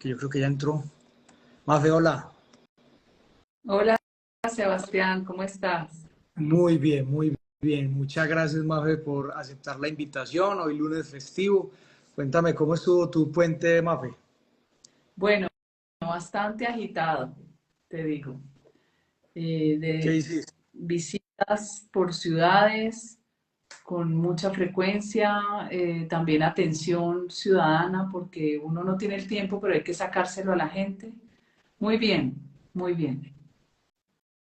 que yo creo que ya entró. Mafe, hola. Hola Sebastián, ¿cómo estás? Muy bien, muy bien. Muchas gracias, Mafe, por aceptar la invitación. Hoy lunes festivo. Cuéntame, ¿cómo estuvo tu puente, Mafe? Bueno, bastante agitado, te digo, ¿Qué de hiciste? visitas por ciudades con mucha frecuencia, también atención ciudadana, porque uno no tiene el tiempo, pero hay que sacárselo a la gente. Muy bien, muy bien.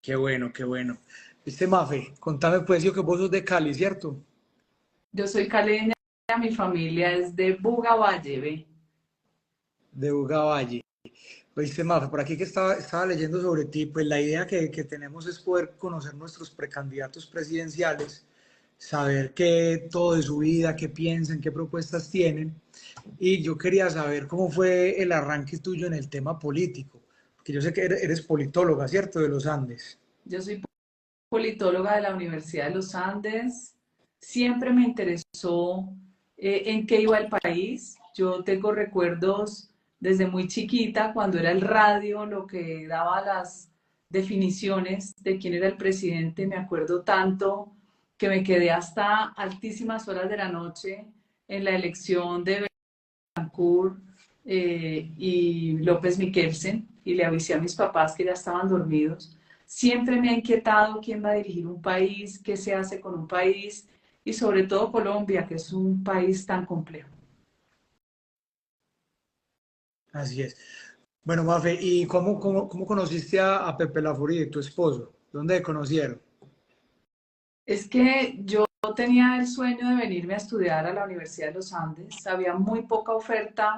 Qué bueno, qué bueno. Viste, Mafe, contame pues yo que vos sos de Cali, ¿cierto? Yo soy caleña, mi familia es de Buga Valle, ¿ve? De Ugaballe. Viste, Mafe, por aquí que estaba leyendo sobre ti, pues la idea que tenemos es poder conocer nuestros precandidatos presidenciales, saber qué todo de su vida, qué piensan, qué propuestas tienen. Y yo quería saber cómo fue el arranque tuyo en el tema político, porque yo sé que eres politóloga, ¿cierto? De los Andes. Yo soy politóloga de la Universidad de los Andes. Siempre me interesó en qué iba el país. Yo tengo recuerdos desde muy chiquita, cuando era el radio lo que daba las definiciones de quién era el presidente. Me acuerdo tanto que me quedé hasta altísimas horas de la noche en la elección de Betancourt y López Miquelsen, y le avisé a mis papás que ya estaban dormidos. Siempre me ha inquietado quién va a dirigir un país, qué se hace con un país y sobre todo Colombia, que es un país tan complejo. Así es. Bueno, Mafe, ¿y cómo conociste a Pepe Laforí, tu esposo? ¿Dónde te conocieron? Es que yo tenía el sueño de venirme a estudiar a la Universidad de los Andes. Había muy poca oferta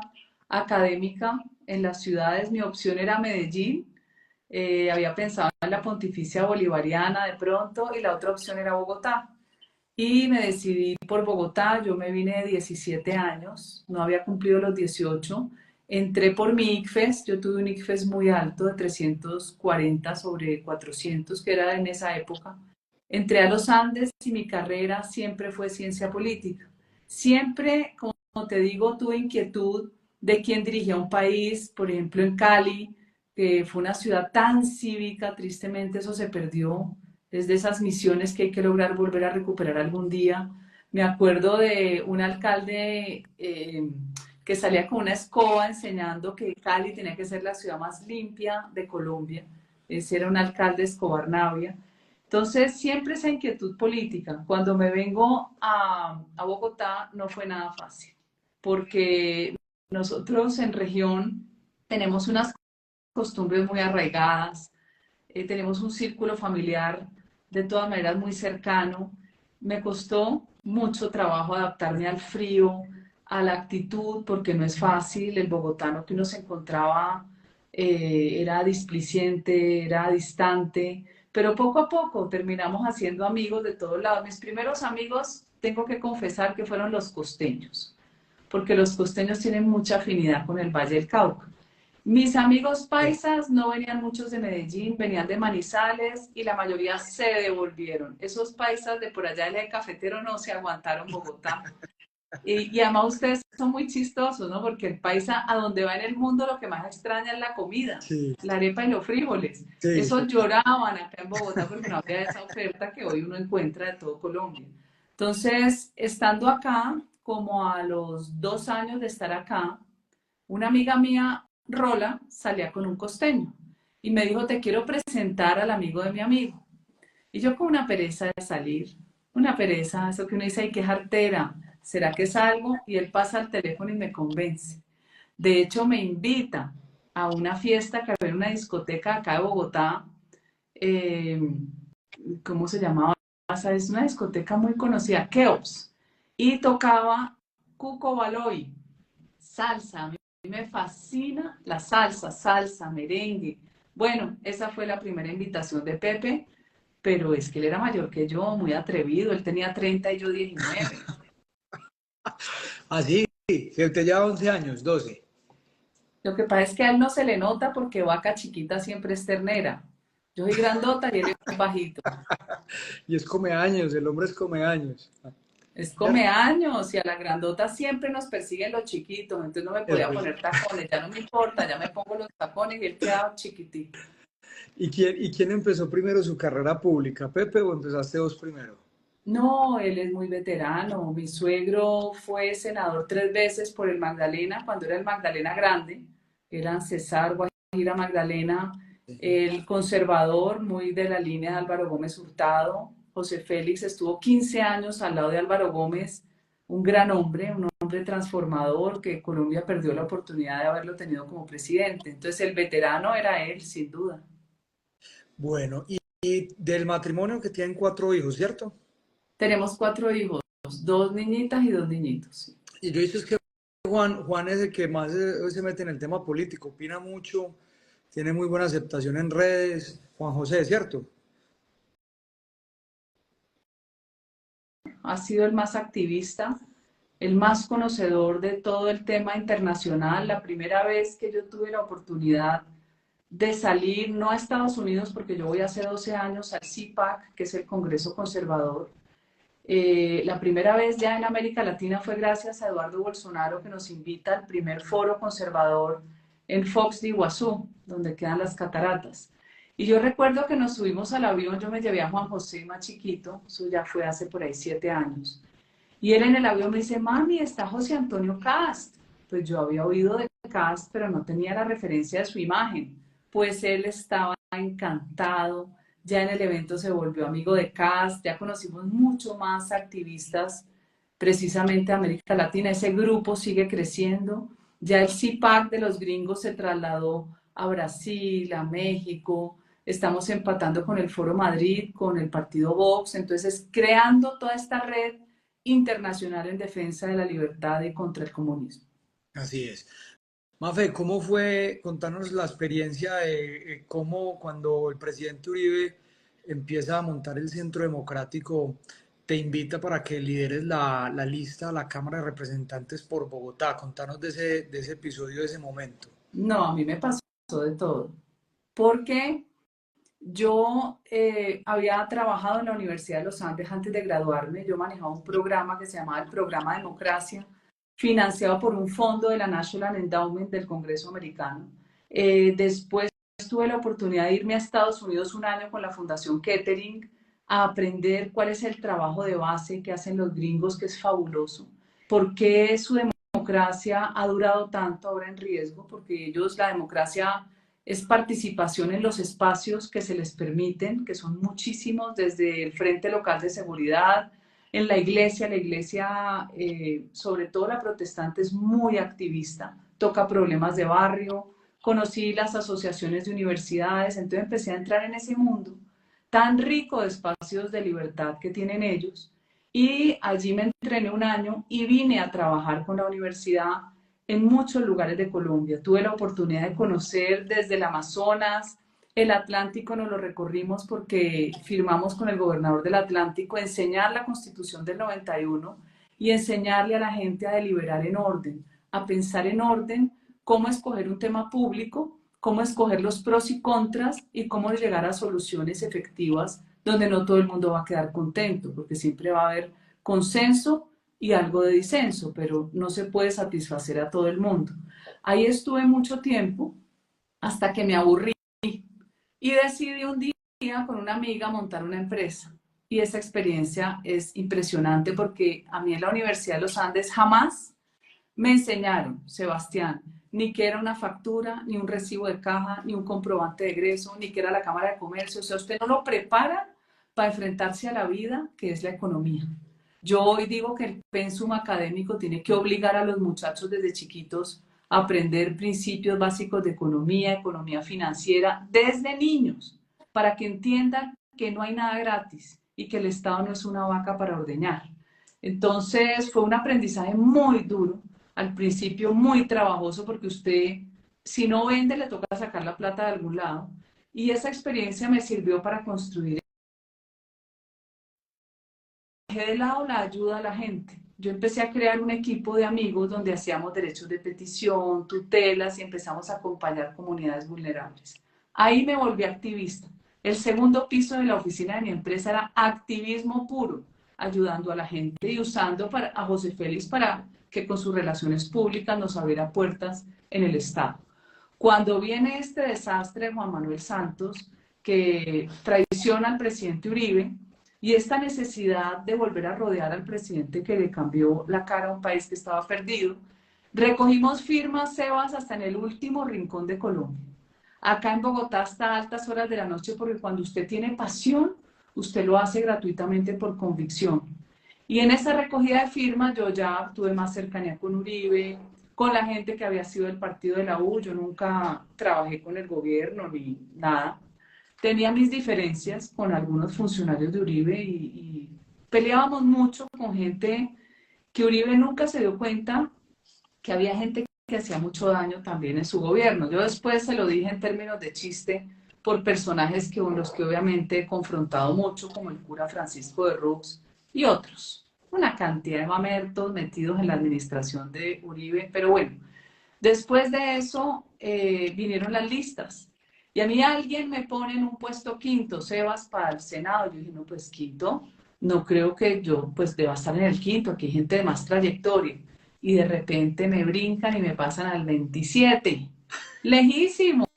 académica en las ciudades. Mi opción era Medellín. Había pensado en la Pontificia Bolivariana de pronto y la otra opción era Bogotá. Y me decidí por Bogotá. Yo me vine de 17 años, no había cumplido los 18. Entré por mi ICFES. Yo tuve un ICFES muy alto de 340 sobre 400, que era en esa época. Entré a los Andes y mi carrera siempre fue ciencia política. Siempre, como te digo, tuve inquietud de quién dirigía un país. Por ejemplo, en Cali, que fue una ciudad tan cívica, tristemente eso se perdió. Es de esas misiones que hay que lograr volver a recuperar algún día. Me acuerdo de un alcalde que salía con una escoba enseñando que Cali tenía que ser la ciudad más limpia de Colombia. Ese era un alcalde Escobar Navia. Entonces, siempre esa inquietud política. Cuando me vengo a Bogotá no fue nada fácil, porque nosotros en región tenemos unas costumbres muy arraigadas, tenemos un círculo familiar de todas maneras muy cercano. Me costó mucho trabajo adaptarme al frío, a la actitud, porque no es fácil. El bogotano que uno se encontraba era displicente, era distante, pero poco a poco terminamos haciendo amigos de todos lados. Mis primeros amigos, tengo que confesar que fueron los costeños, porque los costeños tienen mucha afinidad con el Valle del Cauca. Mis amigos Sí. paisas no venían muchos de Medellín, venían de Manizales y la mayoría se devolvieron. Esos paisas de por allá del eje cafetero no se aguantaron Bogotá. Y además ustedes son muy chistosos, ¿no? Porque el paisa a donde va en el mundo lo que más extraña es la comida, Sí, la arepa y los frijoles. sí, Esos sí. lloraban acá en Bogotá porque no había esa oferta que hoy uno encuentra de todo Colombia. Entonces, estando acá, como a los 2 años de estar acá, una amiga mía, Rola, salía con un costeño y me dijo, te quiero presentar al amigo de mi amigo. Y yo con una pereza de salir, una pereza, eso que uno dice, ay, qué jartera, ¿será que salgo? Y él pasa al teléfono y me convence. De hecho, me invita a una fiesta que había en una discoteca acá de Bogotá, eh, ¿cómo se llamaba? Es una discoteca muy conocida, Keops, y tocaba Cuco Baloy, salsa. A mí me fascina la salsa, salsa, merengue. Bueno, esa fue la primera invitación de Pepe, pero es que él era mayor que yo, muy atrevido. Él tenía 30 y yo 19. Ah, sí, que usted lleva 11 años, 12. Lo que pasa es que a él no se le nota porque vaca chiquita siempre es ternera. Yo soy grandota y él es bajito. Y es come años, el hombre es come años. Es come años y a la grandota siempre nos persiguen los chiquitos, entonces no me podía Eso. poner tacones, ya no me importa, ya me pongo los tacones y él queda chiquitito. ¿Y quién empezó primero su carrera pública, Pepe, o empezaste vos primero? No, él es muy veterano. Mi suegro fue senador 3 veces por el Magdalena, cuando era el Magdalena Grande, eran Cesar, Guajira, Magdalena, el conservador, muy de la línea de Álvaro Gómez Hurtado. José Félix estuvo 15 años al lado de Álvaro Gómez, un gran hombre, un hombre transformador que Colombia perdió la oportunidad de haberlo tenido como presidente. Entonces el veterano era él, sin duda. Bueno, y del matrimonio que tienen 4 hijos, ¿cierto? Tenemos 4 hijos, 2 niñitas y 2 niñitos. Sí. Y yo he visto es que Juan es el que más se mete en el tema político, opina mucho, tiene muy buena aceptación en redes. Juan José, ¿cierto? Ha sido el más activista, el más conocedor de todo el tema internacional. La primera vez que yo tuve la oportunidad de salir, no a Estados Unidos, porque yo voy hace 12 años al CIPAC, que es el Congreso Conservador. La primera vez ya en América Latina fue gracias a Eduardo Bolsonaro, que nos invita al primer foro conservador en Fox de Iguazú, donde quedan las cataratas. Y yo recuerdo que nos subimos al avión, yo me llevé a Juan José más chiquito, eso ya fue hace por ahí 7 años. Y él en el avión me dice, mami, está José Antonio Cast. Pues yo había oído de Cast, pero no tenía la referencia de su imagen. Pues él estaba encantado, ya en el evento se volvió amigo de Cast, ya conocimos mucho más activistas precisamente de América Latina. Ese grupo sigue creciendo. Ya el CIPAC de los gringos se trasladó a Brasil, a México. Estamos empatando con el Foro Madrid, con el partido Vox. Entonces, creando toda esta red internacional en defensa de la libertad y contra el comunismo. Así es. Mafe, ¿cómo fue? Contanos la experiencia de cómo cuando el presidente Uribe empieza a montar el Centro Democrático, te invita para que lideres la lista a la Cámara de Representantes por Bogotá. Contanos de ese episodio, de ese momento. No, a mí me pasó de todo, porque yo había trabajado en la Universidad de los Andes antes de graduarme. Yo manejaba un programa que se llamaba el Programa Democracia, financiado por un fondo de la National Endowment del Congreso Americano. Después tuve la oportunidad de irme a Estados Unidos un año con la Fundación Kettering a aprender cuál es el trabajo de base que hacen los gringos, que es fabuloso. ¿Por qué su democracia ha durado tanto ahora en riesgo? Porque ellos, la democracia es participación en los espacios que se les permiten, que son muchísimos, desde el Frente Local de Seguridad, en la iglesia, sobre todo la protestante, es muy activista, toca problemas de barrio, conocí las asociaciones de universidades, entonces empecé a entrar en ese mundo tan rico de espacios de libertad que tienen ellos, y allí me entrené un año y vine a trabajar con la universidad en muchos lugares de Colombia. Tuve la oportunidad de conocer desde el Amazonas, el Atlántico nos lo recorrimos porque firmamos con el gobernador del Atlántico enseñar la Constitución del 91 y enseñarle a la gente a deliberar en orden, a pensar en orden, cómo escoger un tema público, cómo escoger los pros y contras y cómo llegar a soluciones efectivas donde no todo el mundo va a quedar contento, porque siempre va a haber consenso y algo de disenso, pero no se puede satisfacer a todo el mundo. Ahí estuve mucho tiempo hasta que me aburrí y decidí un día con una amiga montar una empresa. Y esa experiencia es impresionante porque a mí en la Universidad de los Andes jamás me enseñaron, Sebastián, ni que era una factura, ni un recibo de caja, ni un comprobante de egreso, ni que era la Cámara de Comercio. O sea, usted no lo prepara para enfrentarse a la vida que es la economía. Yo hoy digo que el pensum académico tiene que obligar a los muchachos desde chiquitos a aprender principios básicos de economía, economía financiera, desde niños, para que entiendan que no hay nada gratis y que el Estado no es una vaca para ordeñar. Entonces fue un aprendizaje muy duro, al principio muy trabajoso, porque usted, si no vende, le toca sacar la plata de algún lado. Y esa experiencia me sirvió para construir. Dejé de lado la ayuda a la gente. Yo empecé a crear un equipo de amigos donde hacíamos derechos de petición, tutelas y empezamos a acompañar comunidades vulnerables. Ahí me volví activista. El segundo piso de la oficina de mi empresa era activismo puro. ayudando a la gente y usando a José Félix para que con sus relaciones públicas nos abriera puertas en el Estado. Cuando viene este desastre de Juan Manuel Santos, que traiciona al presidente Uribe, y esta necesidad de volver a rodear al presidente que le cambió la cara a un país que estaba perdido, recogimos firmas, Sebas, hasta en el último rincón de Colombia. Acá en Bogotá hasta altas horas de la noche, porque cuando usted tiene pasión, usted lo hace gratuitamente por convicción. Y en esa recogida de firmas yo ya tuve más cercanía con Uribe, con la gente que había sido del partido de la U. Yo nunca trabajé con el gobierno ni nada. Tenía mis diferencias con algunos funcionarios de Uribe y peleábamos mucho con gente que Uribe nunca se dio cuenta que había gente que hacía mucho daño también en su gobierno. Yo después se lo dije en términos de chiste por personajes con los que obviamente he confrontado mucho, como el cura Francisco de Rux y otros. Una cantidad de mamertos metidos en la administración de Uribe, pero bueno, después de eso vinieron las listas. Y a mí alguien me pone en un puesto quinto, Sebas, para el Senado. Yo dije, no, pues quinto, no creo que yo pues deba estar en el quinto, aquí hay gente de más trayectoria. Y de repente me brincan y me pasan al 27. Lejísimos.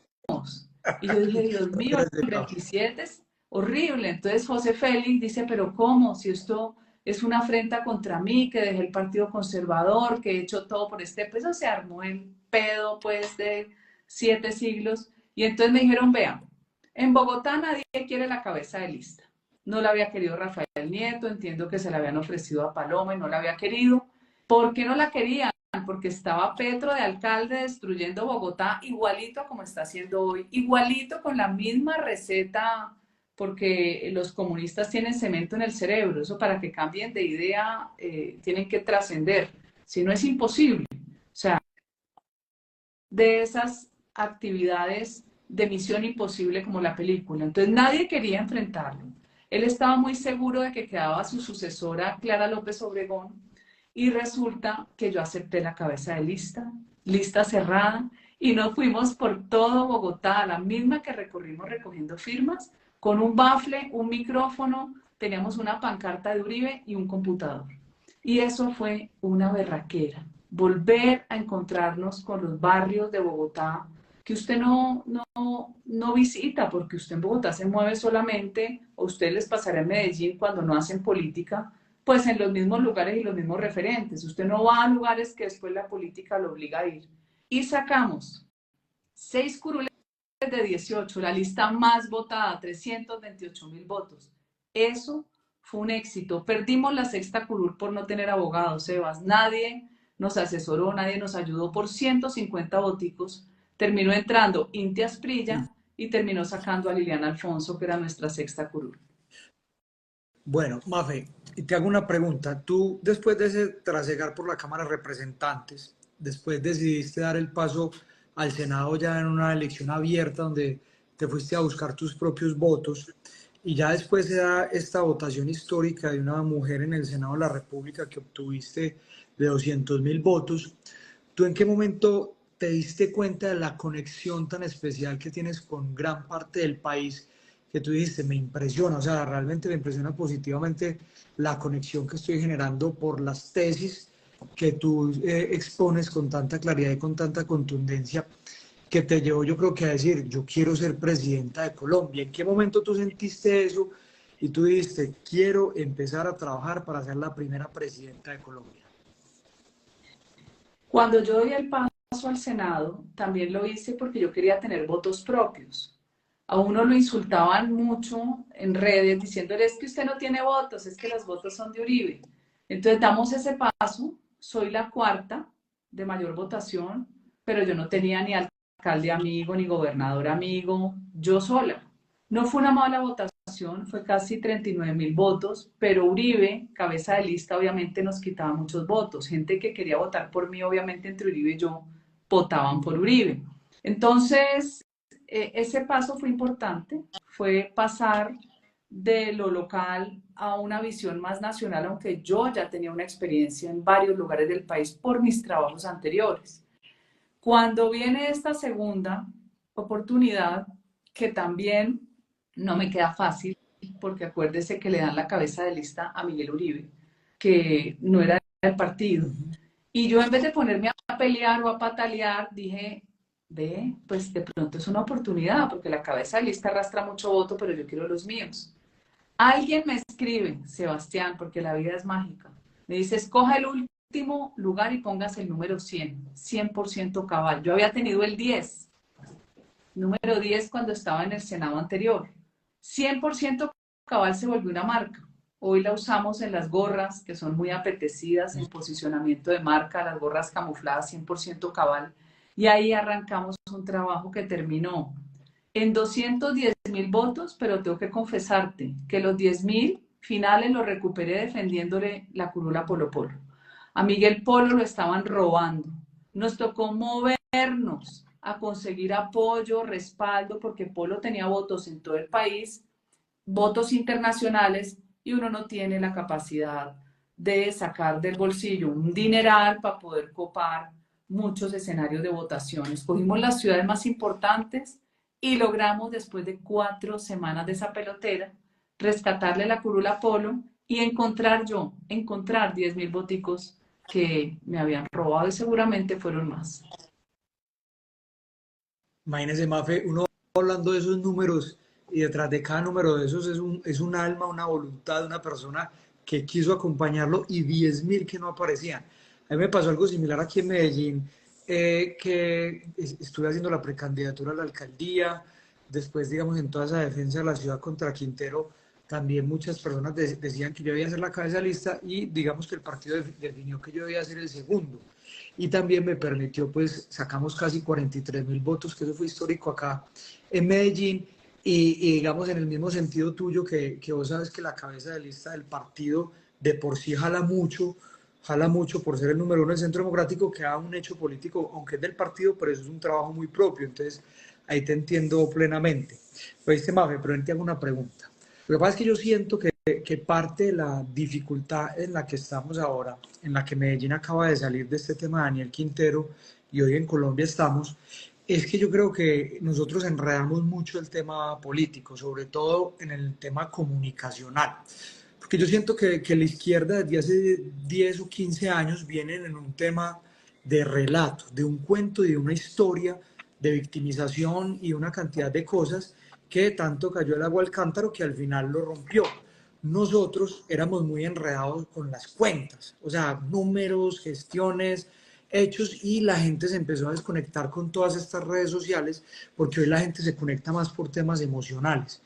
Y yo dije, Dios mío, el 27 es horrible. Entonces José Félix dice, pero ¿cómo? Si esto es una afrenta contra mí, que dejé el Partido Conservador, que he hecho todo por este, pues se armó el pedo pues de 7 siglos. Y entonces me dijeron, vean, en Bogotá nadie quiere la cabeza de lista. No la había querido Rafael Nieto, entiendo que se la habían ofrecido a Paloma y no la había querido. ¿Por qué no la querían? Porque estaba Petro de alcalde destruyendo Bogotá igualito como está haciendo hoy, igualito con la misma receta, porque los comunistas tienen cemento en el cerebro, eso para que cambien de idea tienen que trascender, si no es imposible. O sea, de esas actividades de misión imposible como la película. Entonces nadie quería enfrentarlo. Él estaba muy seguro de que quedaba su sucesora, Clara López Obregón, y resulta que yo acepté la cabeza de lista, lista cerrada, y nos fuimos por todo Bogotá, la misma que recorrimos recogiendo firmas, con un bafle, un micrófono, teníamos una pancarta de Uribe y un computador. Y eso fue una berraquera, volver a encontrarnos con los barrios de Bogotá que usted no visita, porque usted en Bogotá se mueve solamente, o usted les pasará en Medellín cuando no hacen política, pues en los mismos lugares y los mismos referentes. Usted no va a lugares que después la política lo obliga a ir. Y sacamos 6 curules de 18, la lista más votada, 328.000 votos. Eso fue un éxito. Perdimos la sexta curul por no tener abogados, Sebas. Nadie nos asesoró, nadie nos ayudó. Por 150 voticos terminó entrando Inti Asprilla y terminó sacando a Liliana Alfonso, que era nuestra sexta curul. Bueno, Mafe, y te hago una pregunta. Tú, después de ese trasegar por la Cámara de Representantes, después decidiste dar el paso al Senado ya en una elección abierta donde te fuiste a buscar tus propios votos, y ya después se da esta votación histórica de una mujer en el Senado de la República que obtuviste de 200.000 votos. ¿Tú en qué momento te diste cuenta de la conexión tan especial que tienes con gran parte del país, que tú dijiste, me impresiona, o sea, realmente me impresiona positivamente la conexión que estoy generando por las tesis que tú expones con tanta claridad y con tanta contundencia, que te llevó yo creo que a decir, yo quiero ser presidenta de Colombia? ¿En qué momento tú sentiste eso y tú dijiste, quiero empezar a trabajar para ser la primera presidenta de Colombia? Cuando yo doy el paso al Senado, también lo hice porque yo quería tener votos propios. A uno lo insultaban mucho en redes diciéndole, es que usted no tiene votos, es que los votos son de Uribe. Entonces damos ese paso, soy la cuarta de mayor votación, pero yo no tenía ni alcalde amigo, ni gobernador amigo, yo sola. No fue una mala votación, fue casi 39.000 votos, pero Uribe, cabeza de lista, obviamente nos quitaba muchos votos. Gente que quería votar por mí, obviamente entre Uribe y yo, votaban por Uribe. Entonces, ese paso fue importante, fue pasar de lo local a una visión más nacional, aunque yo ya tenía una experiencia en varios lugares del país por mis trabajos anteriores. Cuando viene esta segunda oportunidad, que también no me queda fácil, porque acuérdese que le dan la cabeza de lista a Miguel Uribe, que no era del partido. Y yo en vez de ponerme a pelear o a patalear, dije, ve, pues de pronto es una oportunidad, porque la cabeza de lista arrastra mucho voto, pero yo quiero los míos. Alguien me escribe, Sebastián, porque la vida es mágica. Me dice, escoja el último lugar y póngase el número 100, 100% cabal. Yo había tenido el 10, número 10 cuando estaba en el Senado anterior. 100% cabal se volvió una marca. Hoy la usamos en las gorras, que son muy apetecidas en posicionamiento de marca, las gorras camufladas 100% cabal. Y ahí arrancamos un trabajo que terminó en 210.000 votos, pero tengo que confesarte que los 10.000 finales los recuperé defendiéndole la curula a Polo Polo. A Miguel Polo lo estaban robando. Nos tocó movernos a conseguir apoyo, respaldo, porque Polo tenía votos en todo el país, votos internacionales, y uno no tiene la capacidad de sacar del bolsillo un dineral para poder copar muchos escenarios de votación. Escogimos las ciudades más importantes y logramos, después de 4 semanas de esa pelotera, rescatarle la curula a Polo y encontrar 10.000 voticos que me habían robado, y seguramente fueron más. Imagínese, Mafe, uno hablando de esos números y detrás de cada número de esos es un alma, una voluntad de una persona que quiso acompañarlo y 10.000 que no aparecían. A mí me pasó algo similar aquí en Medellín, estuve haciendo la precandidatura a la alcaldía, después, digamos, en toda esa defensa de la ciudad contra Quintero, también muchas personas decían que yo debía ser la cabeza de lista y digamos que el partido definió que yo debía ser el segundo. Y también me permitió, pues sacamos casi 43.000 votos, que eso fue histórico acá en Medellín, y digamos en el mismo sentido tuyo, que vos sabes que la cabeza de lista del partido de por sí jala mucho por ser el número uno del Centro Democrático, que haga un hecho político, aunque es del partido, pero eso es un trabajo muy propio, entonces ahí te entiendo plenamente. Pues, Mafe, pero te hago una pregunta. Lo que pasa es que yo siento que parte de la dificultad en la que estamos ahora, en la que Medellín acaba de salir de este tema de Daniel Quintero y hoy en Colombia estamos, es que yo creo que nosotros enredamos mucho el tema político, sobre todo en el tema comunicacional. Porque yo siento que la izquierda desde hace 10 o 15 años vienen en un tema de relato, de un cuento y de una historia de victimización y una cantidad de cosas que tanto cayó el agua al cántaro que al final lo rompió. Nosotros éramos muy enredados con las cuentas, o sea, números, gestiones, hechos, y la gente se empezó a desconectar con todas estas redes sociales porque hoy la gente se conecta más por temas emocionales.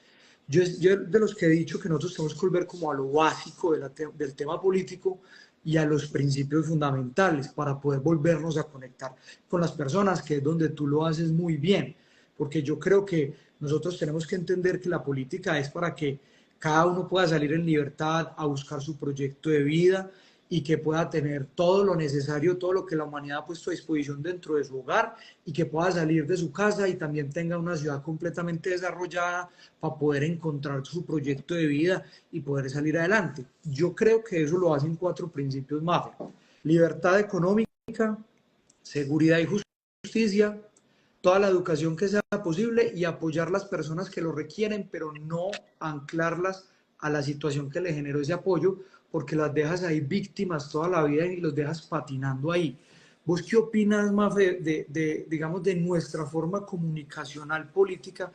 Yo de los que he dicho que nosotros tenemos que volver como a lo básico del tema político y a los principios fundamentales para poder volvernos a conectar con las personas, que es donde tú lo haces muy bien, porque yo creo que nosotros tenemos que entender que la política es para que cada uno pueda salir en libertad a buscar su proyecto de vida y que pueda tener todo lo necesario, todo lo que la humanidad ha puesto a disposición dentro de su hogar, y que pueda salir de su casa y también tenga una ciudad completamente desarrollada para poder encontrar su proyecto de vida y poder salir adelante. Yo creo que eso lo hacen 4 principios MAFE: libertad económica, seguridad y justicia, toda la educación que sea posible y apoyar las personas que lo requieren, pero no anclarlas a la situación que le generó ese apoyo, porque las dejas ahí víctimas toda la vida y los dejas patinando ahí. ¿Vos qué opinas, Mafe, digamos, de nuestra forma comunicacional política,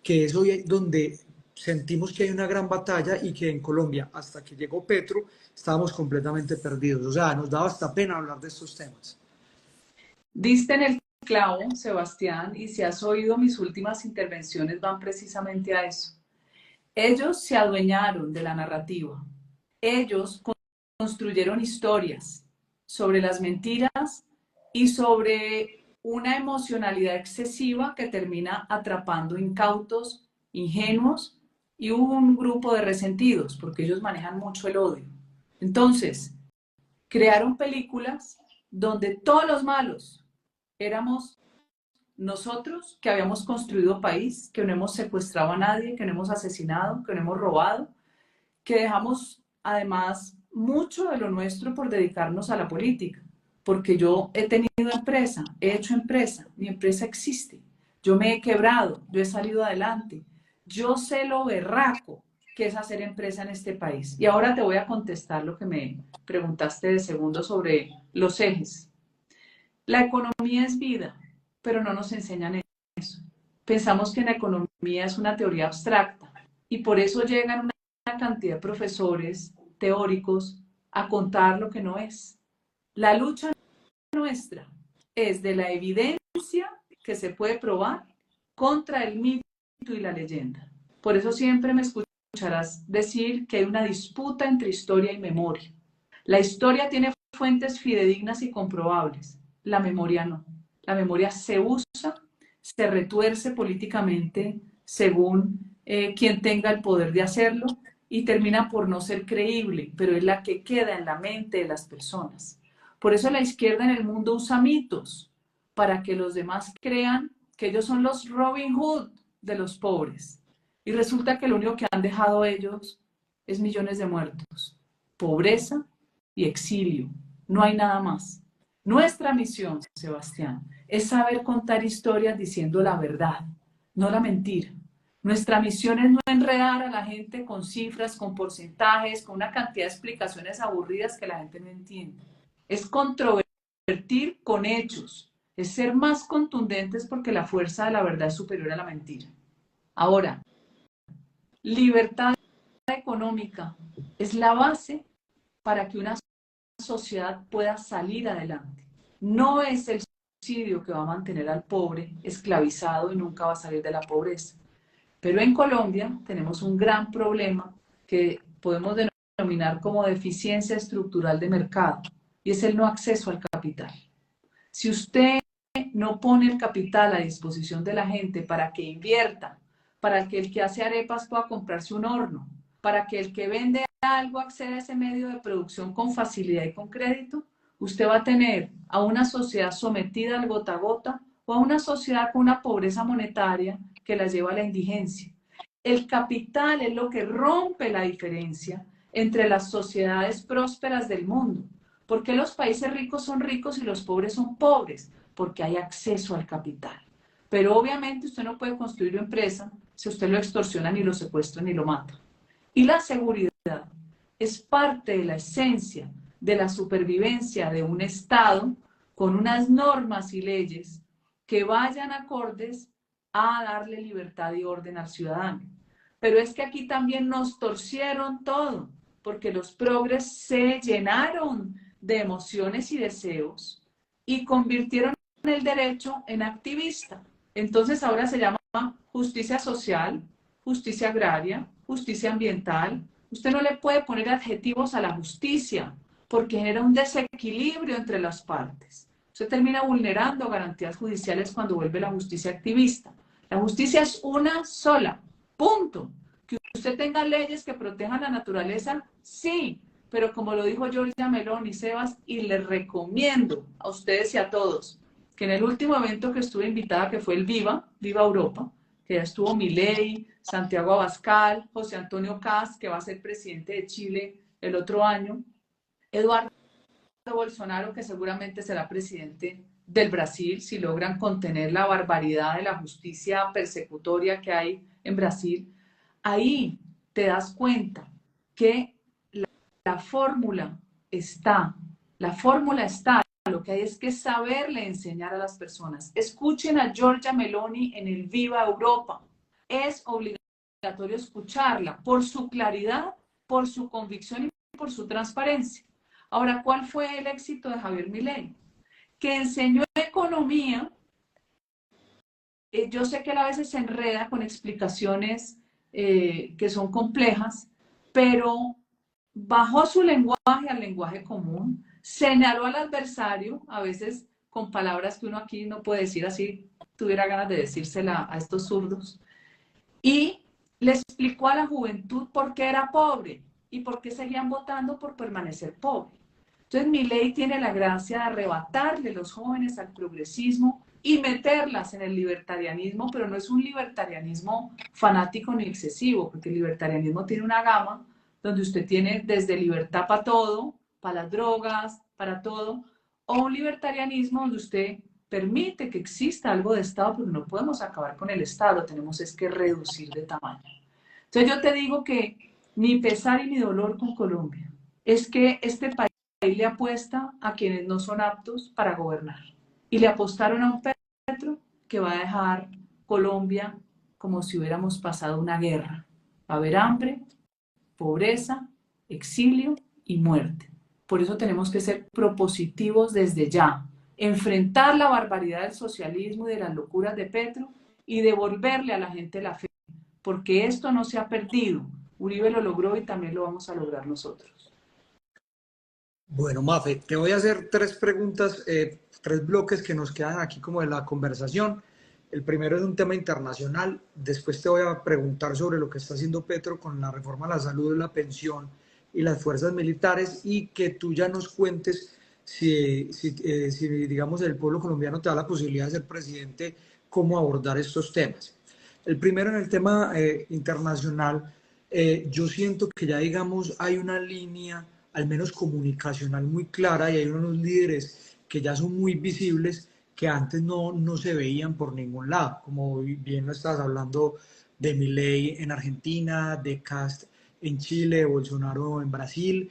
que es hoy donde sentimos que hay una gran batalla y que en Colombia, hasta que llegó Petro, estábamos completamente perdidos? O sea, nos daba hasta pena hablar de estos temas. Diste en el clavo, Sebastián, y si has oído mis últimas intervenciones van precisamente a eso. Ellos se adueñaron de la narrativa. Ellos construyeron historias sobre las mentiras y sobre una emocionalidad excesiva que termina atrapando incautos, ingenuos y un grupo de resentidos, porque ellos manejan mucho el odio. Entonces, crearon películas donde todos los malos éramos nosotros, que habíamos construido país, que no hemos secuestrado a nadie, que no hemos asesinado, que no hemos robado, que dejamos además mucho de lo nuestro por dedicarnos a la política, porque yo he tenido empresa, he hecho empresa, mi empresa existe, yo me he quebrado, yo he salido adelante, yo sé lo berraco que es hacer empresa en este país. Y ahora te voy a contestar lo que me preguntaste de segundo sobre los ejes. La economía es vida, pero no nos enseñan eso. Pensamos que la economía es una teoría abstracta y por eso llegan una cantidad de profesores teóricos a contar lo que no es. La lucha nuestra es de la evidencia que se puede probar contra el mito y la leyenda. Por eso siempre me escucharás decir que hay una disputa entre historia y memoria. La historia tiene fuentes fidedignas y comprobables, la memoria no. La memoria se usa, se retuerce políticamente según quien tenga el poder de hacerlo y termina por no ser creíble, pero es la que queda en la mente de las personas. Por eso la izquierda en el mundo usa mitos para que los demás crean que ellos son los Robin Hood de los pobres. Y resulta que lo único que han dejado ellos es millones de muertos, pobreza y exilio. No hay nada más. Nuestra misión, Sebastián, es saber contar historias diciendo la verdad, no la mentira. Nuestra misión es no enredar a la gente con cifras, con porcentajes, con una cantidad de explicaciones aburridas que la gente no entiende. Es controvertir con hechos, es ser más contundentes porque la fuerza de la verdad es superior a la mentira. Ahora, libertad económica es la base para que una sociedad pueda salir adelante. No es el subsidio que va a mantener al pobre esclavizado y nunca va a salir de la pobreza. Pero en Colombia tenemos un gran problema que podemos denominar como deficiencia estructural de mercado y es el no acceso al capital. Si usted no pone el capital a disposición de la gente para que invierta, para que el que hace arepas pueda comprarse un horno, para que el que vende algo acceda a ese medio de producción con facilidad y con crédito, usted va a tener a una sociedad sometida al gota a gota o a una sociedad con una pobreza monetaria que la lleva a la indigencia. El capital es lo que rompe la diferencia entre las sociedades prósperas del mundo. ¿Por qué los países ricos son ricos y los pobres son pobres? Porque hay acceso al capital. Pero obviamente usted no puede construir una empresa si usted lo extorsiona, ni lo secuestra, ni lo mata. Y la seguridad es parte de la esencia de la supervivencia de un Estado con unas normas y leyes que vayan acordes a darle libertad y orden al ciudadano. Pero es que aquí también nos torcieron todo, porque los progres se llenaron de emociones y deseos y convirtieron el derecho en activista. Entonces ahora se llama justicia social, justicia agraria, justicia ambiental. Usted no le puede poner adjetivos a la justicia porque genera un desequilibrio entre las partes. Usted termina vulnerando garantías judiciales cuando vuelve la justicia activista. La justicia es una sola, punto. Que usted tenga leyes que protejan la naturaleza, sí, pero como lo dijo Giorgia Meloni, Sebas, y les recomiendo a ustedes y a todos, que en el último evento que estuve invitada, que fue el Viva Europa, que ya estuvo Milei, Santiago Abascal, José Antonio Kast, que va a ser presidente de Chile el otro año, Eduardo Bolsonaro, que seguramente será presidente del Brasil, si logran contener la barbaridad de la justicia persecutoria que hay en Brasil. Ahí te das cuenta que la fórmula está, lo que hay es que saberle enseñar a las personas. Escuchen a Giorgia Meloni en el Viva Europa. Es obligatorio escucharla por su claridad, por su convicción y por su transparencia. Ahora, ¿cuál fue el éxito de Javier Milei? Que enseñó economía. Yo sé que él a veces se enreda con explicaciones que son complejas, pero bajó su lenguaje al lenguaje común, señaló al adversario, a veces con palabras que uno aquí no puede decir así, tuviera ganas de decírsela a estos zurdos, y le explicó a la juventud por qué era pobre y por qué seguían votando por permanecer pobre. Entonces Milei tiene la gracia de arrebatarle los jóvenes al progresismo y meterlas en el libertarianismo, pero no es un libertarianismo fanático ni excesivo, porque el libertarianismo tiene una gama donde usted tiene desde libertad para todo, para las drogas, para todo, o un libertarianismo donde usted permite que exista algo de Estado, pero no podemos acabar con el Estado, tenemos es que reducir de tamaño. Entonces yo te digo que mi pesar y mi dolor con Colombia es que este país le apuesta a quienes no son aptos para gobernar. Y le apostaron a un Petro que va a dejar Colombia como si hubiéramos pasado una guerra. Va a haber hambre, pobreza, exilio y muerte. Por eso tenemos que ser propositivos desde ya, enfrentar la barbaridad del socialismo y de las locuras de Petro y devolverle a la gente la fe, porque esto no se ha perdido. Uribe lo logró y también lo vamos a lograr nosotros. Bueno, Mafe, te voy a hacer tres preguntas, tres bloques que nos quedan aquí como de la conversación. El primero es un tema internacional, después te voy a preguntar sobre lo que está haciendo Petro con la reforma a la salud, la pensión y las fuerzas militares, y que tú ya nos cuentes si, digamos, el pueblo colombiano te da la posibilidad de ser presidente, cómo abordar estos temas. El primero, en el tema internacional, yo siento que ya, digamos, hay una línea, al menos comunicacional, muy clara, y hay unos líderes que ya son muy visibles, que antes no se veían por ningún lado, como bien lo estabas hablando de Milei en Argentina, de Cast en Chile, de Bolsonaro en Brasil.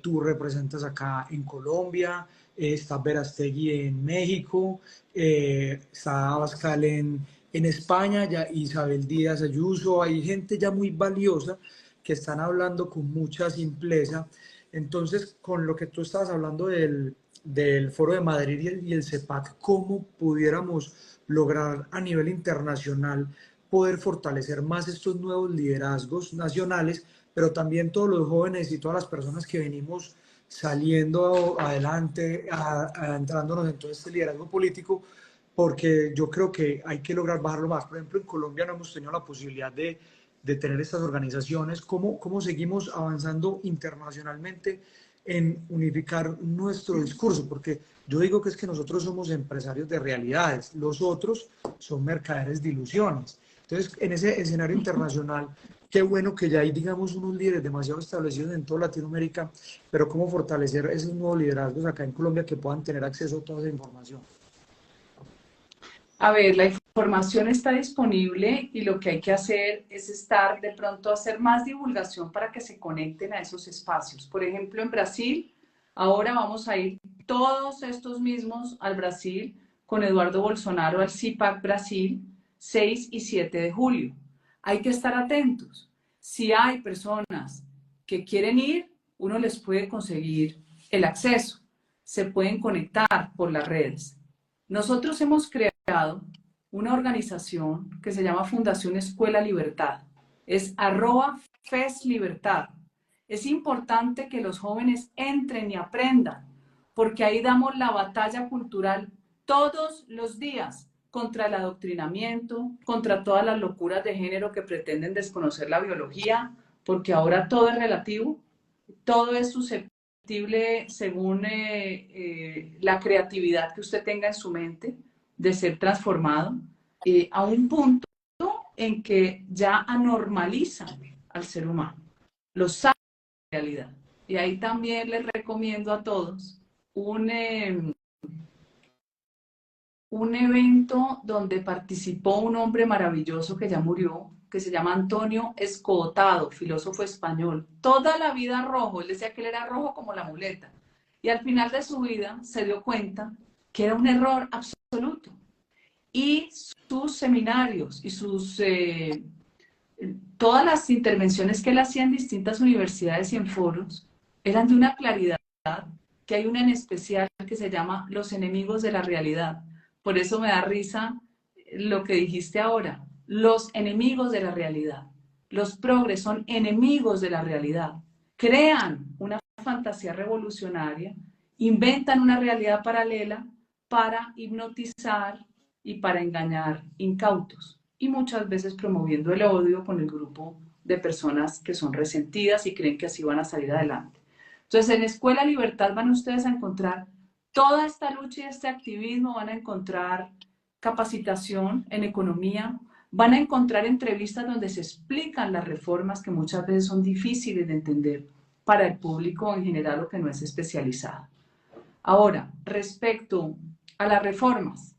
Tú representas acá en Colombia, está Verastegui en México, está Abascal en España, ya Isabel Díaz Ayuso. Hay gente ya muy valiosa que están hablando con mucha simpleza. Entonces, con lo que tú estabas hablando del Foro de Madrid y el CEPAC, ¿cómo pudiéramos lograr a nivel internacional poder fortalecer más estos nuevos liderazgos nacionales, pero también todos los jóvenes y todas las personas que venimos saliendo adelante, entrándonos en todo este liderazgo político? Porque yo creo que hay que lograr bajarlo más. Por ejemplo, en Colombia no hemos tenido la posibilidad de tener estas organizaciones. ¿Cómo seguimos avanzando internacionalmente en unificar nuestro discurso? Porque yo digo que es que nosotros somos empresarios de realidades, los otros son mercaderes de ilusiones. Entonces, en ese escenario internacional, qué bueno que ya hay, digamos, unos líderes demasiado establecidos en toda Latinoamérica, pero cómo fortalecer esos nuevos liderazgos acá en Colombia que puedan tener acceso a toda esa información. A ver, la información está disponible y lo que hay que hacer es estar de pronto a hacer más divulgación para que se conecten a esos espacios. Por ejemplo, en Brasil, ahora vamos a ir todos estos mismos al Brasil con Eduardo Bolsonaro al CIPAC Brasil 6 y 7 de julio. Hay que estar atentos. Si hay personas que quieren ir, uno les puede conseguir el acceso. Se pueden conectar por las redes. Nosotros hemos creado una organización que se llama Fundación Escuela Libertad. Es @FESLibertad. Es importante que los jóvenes entren y aprendan, porque ahí damos la batalla cultural todos los días contra el adoctrinamiento, contra todas las locuras de género que pretenden desconocer la biología, porque ahora todo es relativo, todo es susceptible según la creatividad que usted tenga en su mente de ser transformado, a un punto en que ya anormalizan al ser humano, lo saben en realidad. Y ahí también les recomiendo a todos un evento donde participó un hombre maravilloso que ya murió, que se llama Antonio Escotado, filósofo español. Toda la vida rojo, él decía que él era rojo como la muleta. Y al final de su vida se dio cuenta que era un error absoluto. Y sus seminarios y todas las intervenciones que él hacía en distintas universidades y en foros eran de una claridad, que hay una en especial que se llama Los enemigos de la realidad. Por eso me da risa lo que dijiste ahora, los enemigos de la realidad. Los progres son enemigos de la realidad. Crean una fantasía revolucionaria, inventan una realidad paralela para hipnotizar y para engañar incautos, y muchas veces promoviendo el odio con el grupo de personas que son resentidas y creen que así van a salir adelante. Entonces, en Escuela Libertad van ustedes a encontrar toda esta lucha y este activismo, van a encontrar capacitación en economía, van a encontrar entrevistas donde se explican las reformas que muchas veces son difíciles de entender para el público en general o que no es especializado. Ahora, respecto a las reformas,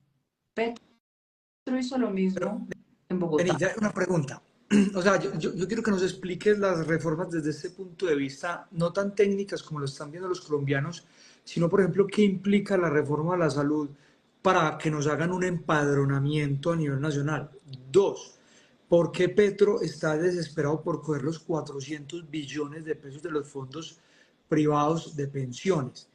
Petro hizo lo Pero, mismo en Bogotá. Benita, una pregunta. o sea, yo quiero que nos expliques las reformas desde este punto de vista, no tan técnicas como lo están viendo los colombianos, sino, por ejemplo, qué implica la reforma a la salud para que nos hagan un empadronamiento a nivel nacional. Dos, ¿por qué Petro está desesperado por coger los 400 billones de pesos de los fondos privados de pensiones?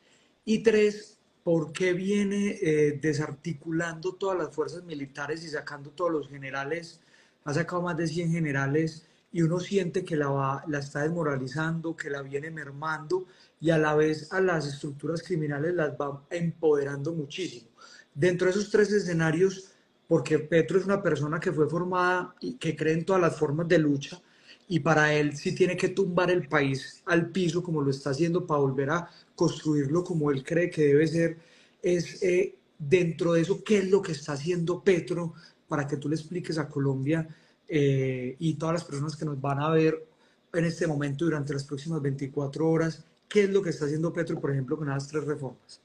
Y tres, ¿por qué viene desarticulando todas las fuerzas militares y sacando todos los generales? Ha sacado más de 100 generales y uno siente que la está desmoralizando, que la viene mermando y a la vez a las estructuras criminales las va empoderando muchísimo. Dentro de esos tres escenarios, porque Petro es una persona que fue formada y que cree en todas las formas de lucha, y para él sí tiene que tumbar el país al piso como lo está haciendo para volver a construirlo como él cree que debe ser, es dentro de eso, ¿qué es lo que está haciendo Petro para que tú le expliques a Colombia y todas las personas que nos van a ver en este momento durante las próximas 24 horas, qué es lo que está haciendo Petro, por ejemplo, con esas tres reformas?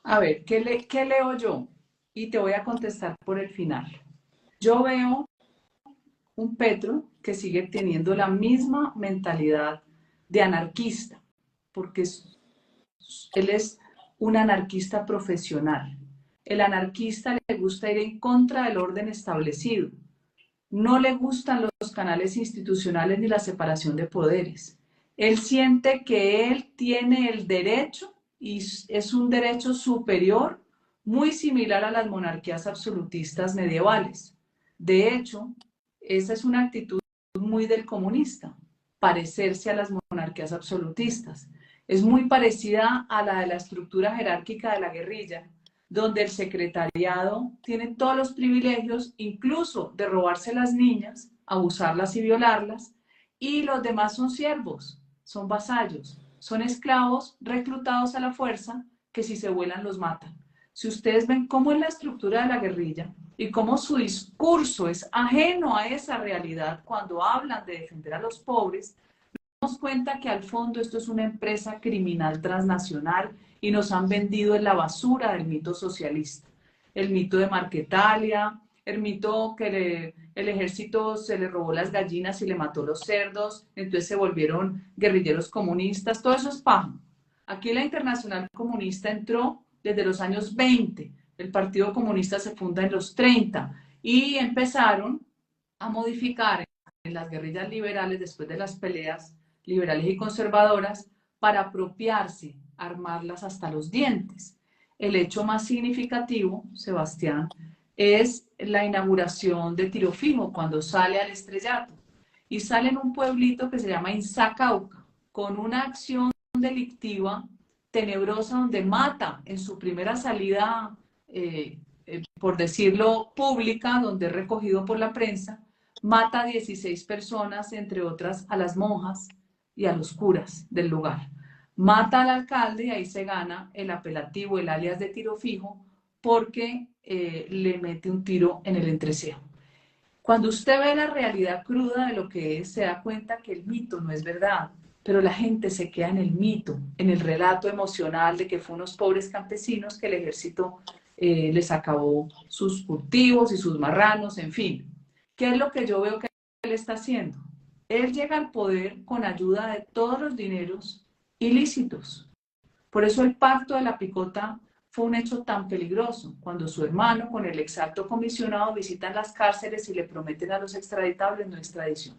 A ver, ¿qué leo yo? Y te voy a contestar por el final. Yo veo un Petro que sigue teniendo la misma mentalidad de anarquista, porque él es un anarquista profesional. El anarquista le gusta ir en contra del orden establecido. No le gustan los canales institucionales ni la separación de poderes. Él siente que él tiene el derecho y es un derecho superior, muy similar a las monarquías absolutistas medievales. De hecho, esa es una actitud muy del comunista, parecerse a las monarquías absolutistas. Es muy parecida a la de la estructura jerárquica de la guerrilla, donde el secretariado tiene todos los privilegios, incluso de robarse las niñas, abusarlas y violarlas, y los demás son siervos, son vasallos, son esclavos reclutados a la fuerza que si se vuelan los matan. Si ustedes ven cómo es la estructura de la guerrilla y cómo su discurso es ajeno a esa realidad cuando hablan de defender a los pobres, nos cuenta que al fondo esto es una empresa criminal transnacional y nos han vendido en la basura del mito socialista. El mito de Marquetalia, el mito que el ejército se le robó las gallinas y le mató los cerdos, entonces se volvieron guerrilleros comunistas, todo eso es paja. Aquí la Internacional Comunista entró desde los años 20, el Partido Comunista se funda en los 30 y empezaron a modificar en las guerrillas liberales después de las peleas liberales y conservadoras para apropiarse, armarlas hasta los dientes. El hecho más significativo, Sebastián, es la inauguración de Tiro Fijo cuando sale al estrellato y sale en un pueblito que se llama Inzacauca con una acción delictiva tenebrosa donde mata en su primera salida, por decirlo, pública, donde es recogido por la prensa, mata a 16 personas, entre otras a las monjas y a los curas del lugar. Mata al alcalde y ahí se gana el apelativo, el alias de Tiro Fijo, porque le mete un tiro en el entrecejo. Cuando usted ve la realidad cruda de lo que es, se da cuenta que el mito no es verdad, pero la gente se queda en el mito, en el relato emocional de que fue unos pobres campesinos que el ejército les acabó sus cultivos y sus marranos, en fin. ¿Qué es lo que yo veo que él está haciendo? Él llega al poder con ayuda de todos los dineros ilícitos. Por eso el pacto de la picota fue un hecho tan peligroso, cuando su hermano con el ex alto comisionado visitan las cárceles y le prometen a los extraditables no extradición.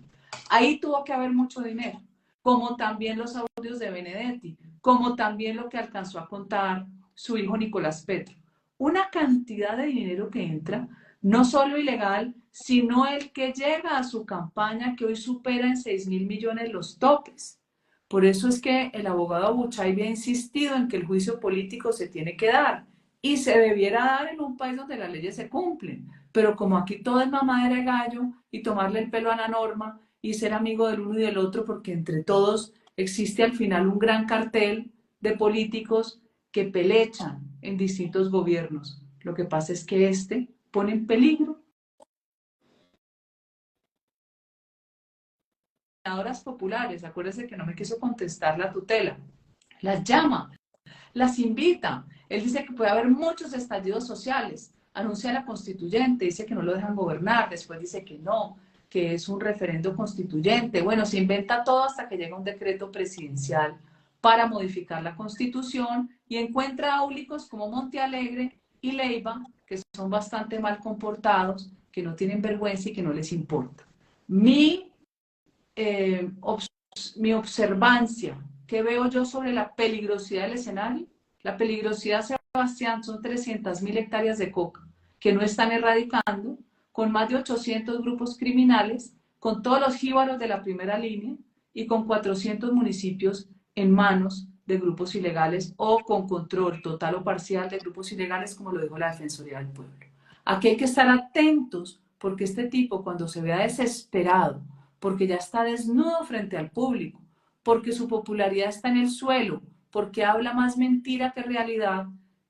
Ahí tuvo que haber mucho dinero, como también los audios de Benedetti, como también lo que alcanzó a contar su hijo Nicolás Petro. Una cantidad de dinero que entra, no solo ilegal, sino el que llega a su campaña, que hoy supera en 6.000 millones los topes. Por eso es que el abogado Buchaibi ha insistido en que el juicio político se tiene que dar y se debiera dar en un país donde las leyes se cumplen. Pero como aquí todo es mamadera de gallo y tomarle el pelo a la norma y ser amigo del uno y del otro, porque entre todos existe al final un gran cartel de políticos que pelechan en distintos gobiernos. Lo que pasa es que este pone en peligro populares. Acuérdese que no me quiso contestar la tutela. Las llama, las invita. Él dice que puede haber muchos estallidos sociales. Anuncia a la constituyente, dice que no lo dejan gobernar, después dice que no, que es un referendo constituyente. Bueno, se inventa todo hasta que llega un decreto presidencial para modificar la Constitución y encuentra áulicos como Montealegre y Leiva, que son bastante mal comportados, que no tienen vergüenza y que no les importa. Eh, mi observancia, ¿qué veo yo sobre la peligrosidad del escenario? La peligrosidad, Sebastián, son 300.000 hectáreas de coca que no están erradicando, con más de 800 grupos criminales, con todos los jíbaros de la primera línea y con 400 municipios en manos de grupos ilegales o con control total o parcial de grupos ilegales, como lo dijo la Defensoría del Pueblo. Aquí hay que estar atentos porque este tipo, cuando se vea desesperado, porque ya está desnudo frente al público, porque su popularidad está en el suelo, porque habla más mentira que realidad,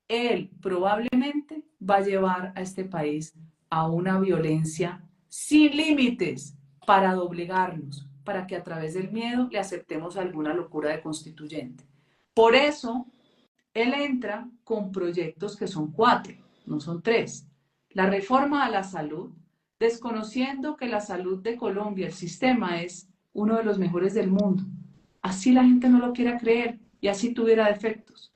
él probablemente va a llevar a este país a una violencia sin límites para doblegarnos, para que a través del miedo le aceptemos alguna locura de constituyente. Por eso, él entra con proyectos que son 4, no son 3. La reforma a la salud, desconociendo que la salud de Colombia, el sistema, es uno de los mejores del mundo. Así la gente no lo quiera creer y así tuviera defectos.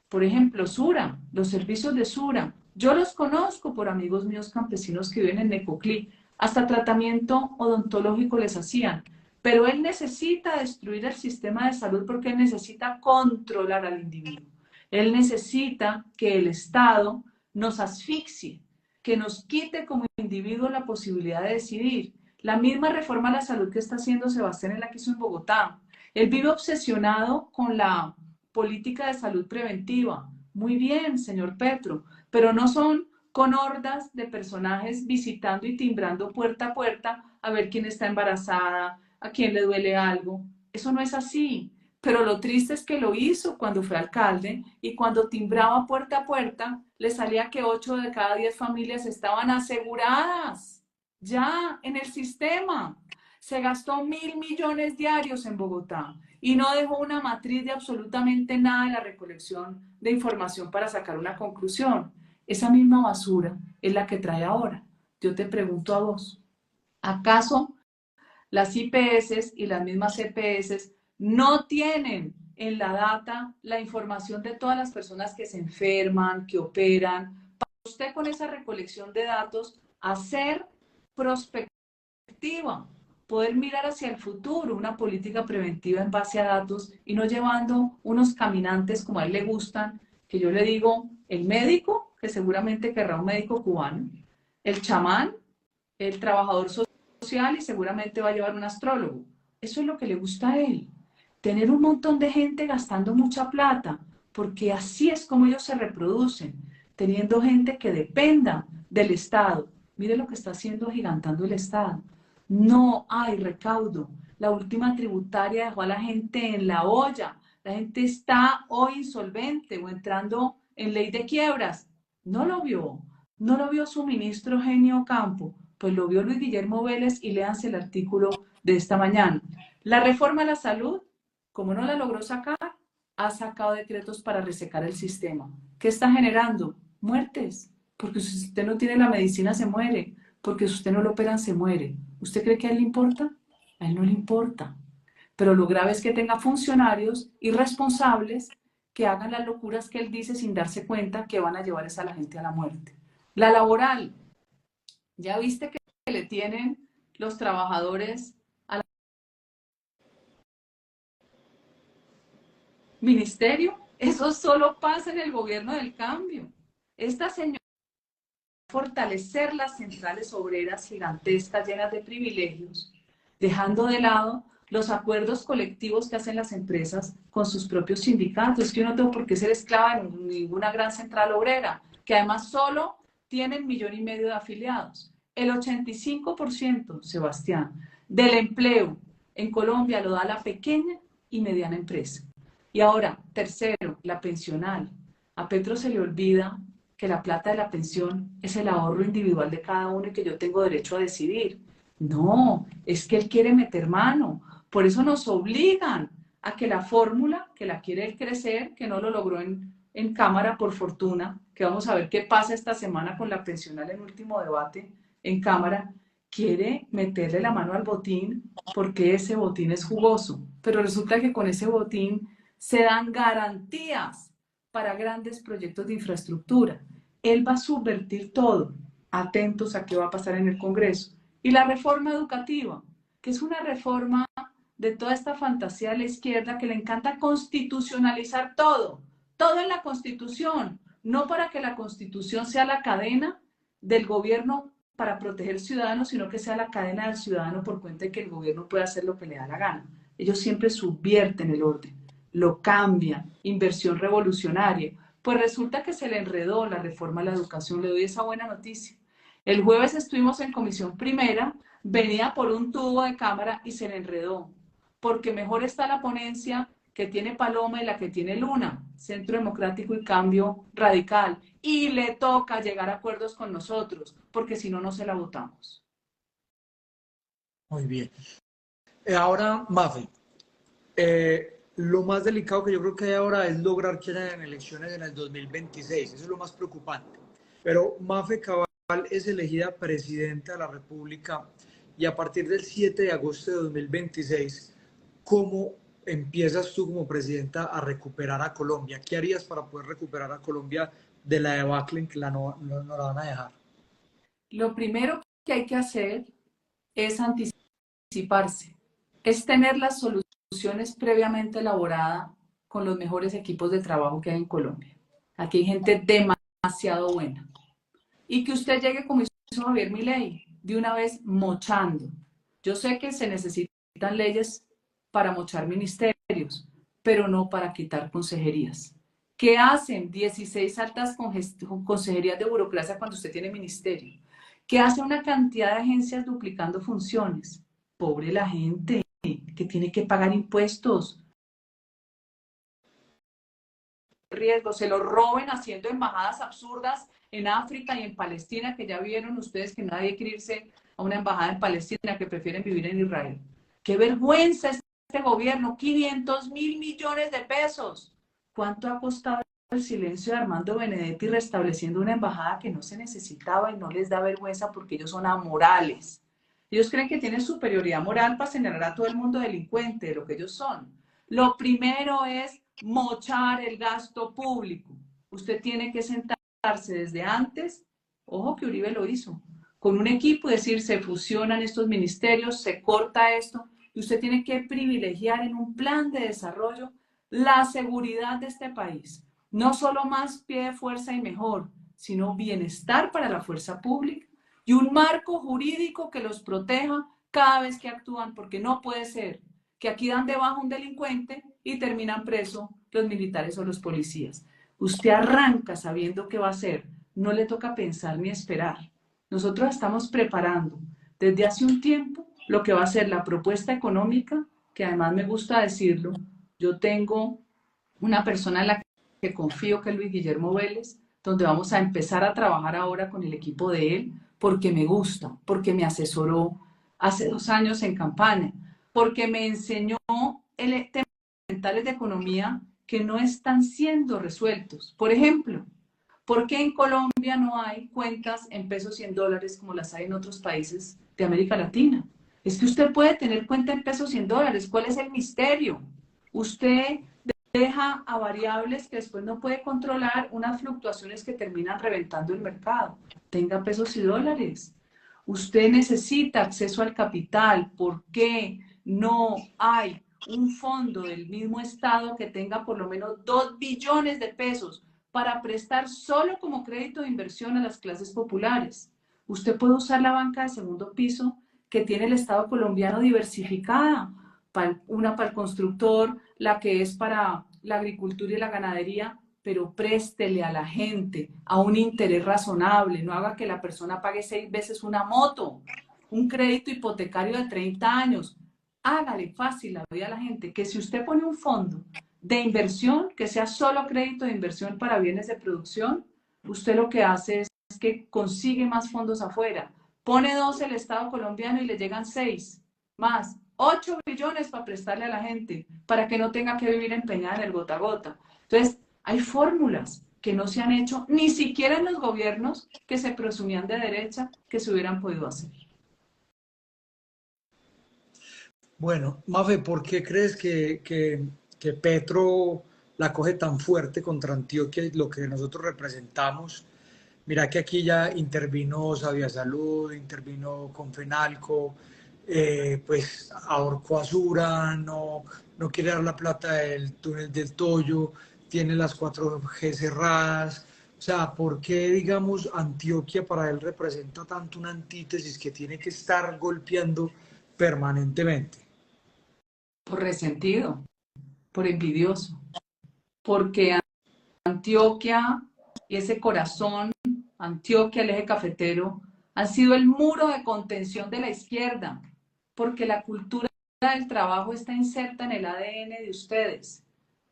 Por ejemplo, Sura, los servicios de Sura. Yo los conozco por amigos míos campesinos que viven en Necoclí. Hasta tratamiento odontológico les hacían. Pero él necesita destruir el sistema de salud porque él necesita controlar al individuo. Él necesita que el Estado nos asfixie, que nos quite como individuo la posibilidad de decidir. La misma reforma a la salud que está haciendo Sebastián es la que hizo en Bogotá. Él vive obsesionado con la política de salud preventiva. Muy bien, señor Petro, pero no son con hordas de personajes visitando y timbrando puerta a puerta a ver quién está embarazada, a quién le duele algo. Eso no es así. Pero lo triste es que lo hizo cuando fue alcalde y cuando timbraba puerta a puerta, le salía que 8 de cada 10 familias estaban aseguradas ya en el sistema. Se gastó 1.000 millones diarios en Bogotá y no dejó una matriz de absolutamente nada en la recolección de información para sacar una conclusión. Esa misma basura es la que trae ahora. Yo te pregunto a vos, ¿acaso las IPS y las mismas EPS no tienen en la data la información de todas las personas que se enferman, que operan? Para usted con esa recolección de datos, hacer prospectiva, poder mirar hacia el futuro, una política preventiva en base a datos y no llevando unos caminantes como a él le gustan, que yo le digo, el médico, que seguramente querrá un médico cubano, el chamán, el trabajador social y seguramente va a llevar un astrólogo. Eso es lo que le gusta a él. Tener un montón de gente gastando mucha plata, porque así es como ellos se reproducen, teniendo gente que dependa del Estado. Mire lo que está haciendo agigantando el Estado. No hay recaudo. La última tributaria dejó a la gente en la olla. La gente está hoy insolvente o entrando en ley de quiebras. No lo vio. No lo vio su ministro Eugenio Campo, pues lo vio Luis Guillermo Vélez y léanse el artículo de esta mañana. La reforma a la salud, como no la logró sacar, ha sacado decretos para resecar el sistema. ¿Qué está generando? Muertes. Porque si usted no tiene la medicina se muere. Porque si usted no lo operan se muere. ¿Usted cree que a él le importa? A él no le importa. Pero lo grave es que tenga funcionarios irresponsables que hagan las locuras que él dice sin darse cuenta que van a llevar a la gente a la muerte. La laboral, ¿ya viste que le tienen los trabajadores al ministerio? Eso solo pasa en el gobierno del cambio. Esta señora fortalecer las centrales obreras gigantescas llenas de privilegios, dejando de lado los acuerdos colectivos que hacen las empresas con sus propios sindicatos. Es que yo no tengo por qué ser esclava de ninguna gran central obrera, que además solo tienen 1,5 millones de afiliados. El 85%, Sebastián, del empleo en Colombia lo da la pequeña y mediana empresa. Y ahora, tercero, la pensional. A Petro se le olvida que la plata de la pensión es el ahorro individual de cada uno y que yo tengo derecho a decidir. No, es que él quiere meter mano. Por eso nos obligan a que la fórmula, que la quiere él crecer, que no lo logró en Cámara por fortuna, que vamos a ver qué pasa esta semana con la pensional en último debate en Cámara, quiere meterle la mano al botín porque ese botín es jugoso, pero resulta que con ese botín se dan garantías para grandes proyectos de infraestructura. Él va a subvertir todo. Atentos a qué va a pasar en el Congreso. Y la reforma educativa, que es una reforma de toda esta fantasía de la izquierda que le encanta constitucionalizar todo, todo en la Constitución, no para que la Constitución sea la cadena del gobierno para proteger ciudadanos, sino que sea la cadena del ciudadano por cuenta de que el gobierno puede hacer lo que le da la gana. Ellos siempre subvierten el orden, lo cambian, inversión revolucionaria. Pues resulta que se le enredó la reforma a la educación, le doy esa buena noticia. El jueves estuvimos en comisión primera, venía por un tubo de cámara y se le enredó, porque mejor está la ponencia que tiene Paloma y la que tiene Luna, Centro Democrático y Cambio Radical, y le toca llegar a acuerdos con nosotros, porque si no, no se la votamos. Muy bien. Ahora, Mafe, lo más delicado que yo creo que hay ahora es lograr que hayan elecciones en el 2026. Eso es lo más preocupante. Pero Mafe Cabal es elegida presidenta de la República y a partir del 7 de agosto de 2026, ¿cómo empiezas tú como presidenta a recuperar a Colombia? ¿Qué harías para poder recuperar a Colombia de la debacle en que no la van a dejar? Lo primero que hay que hacer es anticiparse, es tener las soluciones previamente elaboradas con los mejores equipos de trabajo que hay en Colombia. Aquí hay gente demasiado buena. Y que usted llegue como hizo Javier Milei, de una vez mochando. Yo sé que se necesitan leyes para mochar ministerios, pero no para quitar consejerías. ¿Qué hacen 16 altas consejerías de burocracia cuando usted tiene ministerio? ¿Qué hace una cantidad de agencias duplicando funciones? Pobre la gente que tiene que pagar impuestos, riesgo, se lo roben haciendo embajadas absurdas en África y en Palestina, que ya vieron ustedes que nadie quiere irse a una embajada en Palestina, que prefieren vivir en Israel. ¡Qué vergüenza este gobierno! 500.000 millones de pesos. ¿Cuánto ha costado el silencio de Armando Benedetti restableciendo una embajada que no se necesitaba y no les da vergüenza porque ellos son amorales? Ellos creen que tienen superioridad moral para señalar a todo el mundo delincuente de lo que ellos son. Lo primero es mochar el gasto público. Usted tiene que sentarse desde antes, ojo que Uribe lo hizo, con un equipo y decir, se fusionan estos ministerios, se corta esto, y usted tiene que privilegiar en un plan de desarrollo la seguridad de este país. No solo más pie de fuerza y mejor, sino bienestar para la fuerza pública y un marco jurídico que los proteja cada vez que actúan, porque no puede ser que aquí dan de baja un delincuente y terminan preso los militares o los policías. Usted arranca sabiendo qué va a hacer, no le toca pensar ni esperar. Nosotros estamos preparando desde hace un tiempo lo que va a ser la propuesta económica, que además me gusta decirlo, yo tengo una persona en la que confío que es Luis Guillermo Vélez, donde vamos a empezar a trabajar ahora con el equipo de él, porque me gusta, porque me asesoró hace 2 años en campaña, porque me enseñó temas fundamentales de economía que no están siendo resueltos. Por ejemplo, ¿por qué en Colombia no hay cuentas en pesos y en dólares como las hay en otros países de América Latina? Es que usted puede tener cuenta en pesos y en dólares. ¿Cuál es el misterio? Usted deja a variables que después no puede controlar unas fluctuaciones que terminan reventando el mercado. Tenga pesos y dólares. Usted necesita acceso al capital. ¿Por qué no hay un fondo del mismo Estado que tenga por lo menos 2 billones de pesos para prestar solo como crédito de inversión a las clases populares? Usted puede usar la banca de segundo piso que tiene el Estado colombiano diversificada, una para el constructor, la que es para la agricultura y la ganadería, pero préstele a la gente a un interés razonable, no haga que la persona pague 6 veces una moto, un crédito hipotecario de 30 años. Hágale fácil la vida a la gente, que si usted pone un fondo de inversión, que sea solo crédito de inversión para bienes de producción, usted lo que hace es que consigue más fondos afuera. Pone 2 el Estado colombiano y le llegan 6 más. 8 billones para prestarle a la gente, para que no tenga que vivir empeñada en el gota a gota. Entonces, hay fórmulas que no se han hecho, ni siquiera en los gobiernos que se presumían de derecha, que se hubieran podido hacer. Bueno, Mafe, ¿por qué crees que Petro la coge tan fuerte contra Antioquia y lo que nosotros representamos? Mira que aquí ya intervino Sabia Salud, intervino Confenalco, pues ahorcó a Sura, no quiere dar la plata del túnel del Toyo, tiene las 4G cerradas. O sea, ¿por qué, digamos, Antioquia para él representa tanto una antítesis que tiene que estar golpeando permanentemente? Por resentido, por envidioso, porque Antioquia y ese corazón, Antioquia, el eje cafetero, han sido el muro de contención de la izquierda, porque la cultura del trabajo está inserta en el ADN de ustedes,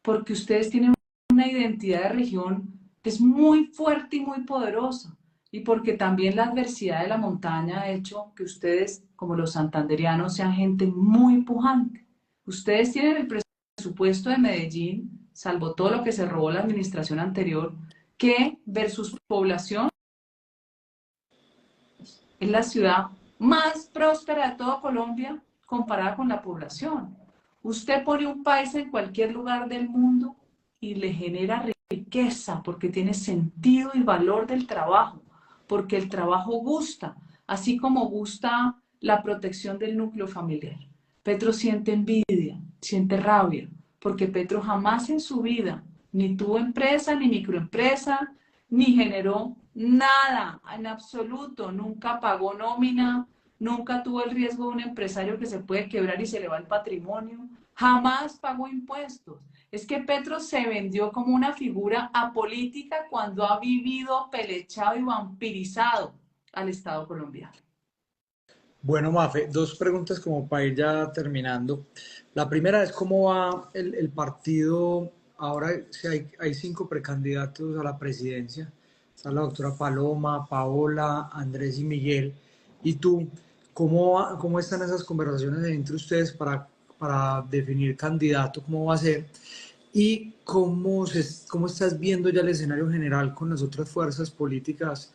porque ustedes tienen una identidad de región que es muy fuerte y muy poderosa, y porque también la adversidad de la montaña ha hecho que ustedes, como los santanderianos, sean gente muy pujante. Ustedes tienen el presupuesto de Medellín, salvo todo lo que se robó la administración anterior, que versus población es la ciudad más próspera de toda Colombia comparada con la población. Usted pone un país en cualquier lugar del mundo y le genera riqueza porque tiene sentido y valor del trabajo, porque el trabajo gusta, así como gusta la protección del núcleo familiar. Petro siente envidia, siente rabia, porque Petro jamás en su vida ni tuvo empresa, ni microempresa, ni generó nada, en absoluto, nunca pagó nómina, nunca tuvo el riesgo de un empresario que se puede quebrar y se le va el patrimonio, jamás pagó impuestos. Es que Petro se vendió como una figura apolítica cuando ha vivido pelechado y vampirizado al Estado colombiano. Bueno, Mafe, dos preguntas como para ir ya terminando. La primera es cómo va el partido. Ahora si hay cinco precandidatos a la presidencia. Está la doctora Paloma, Paola, Andrés y Miguel. ¿Y tú, cómo están esas conversaciones entre ustedes para definir candidato, cómo va a ser? ¿Y cómo estás viendo ya el escenario general con las otras fuerzas políticas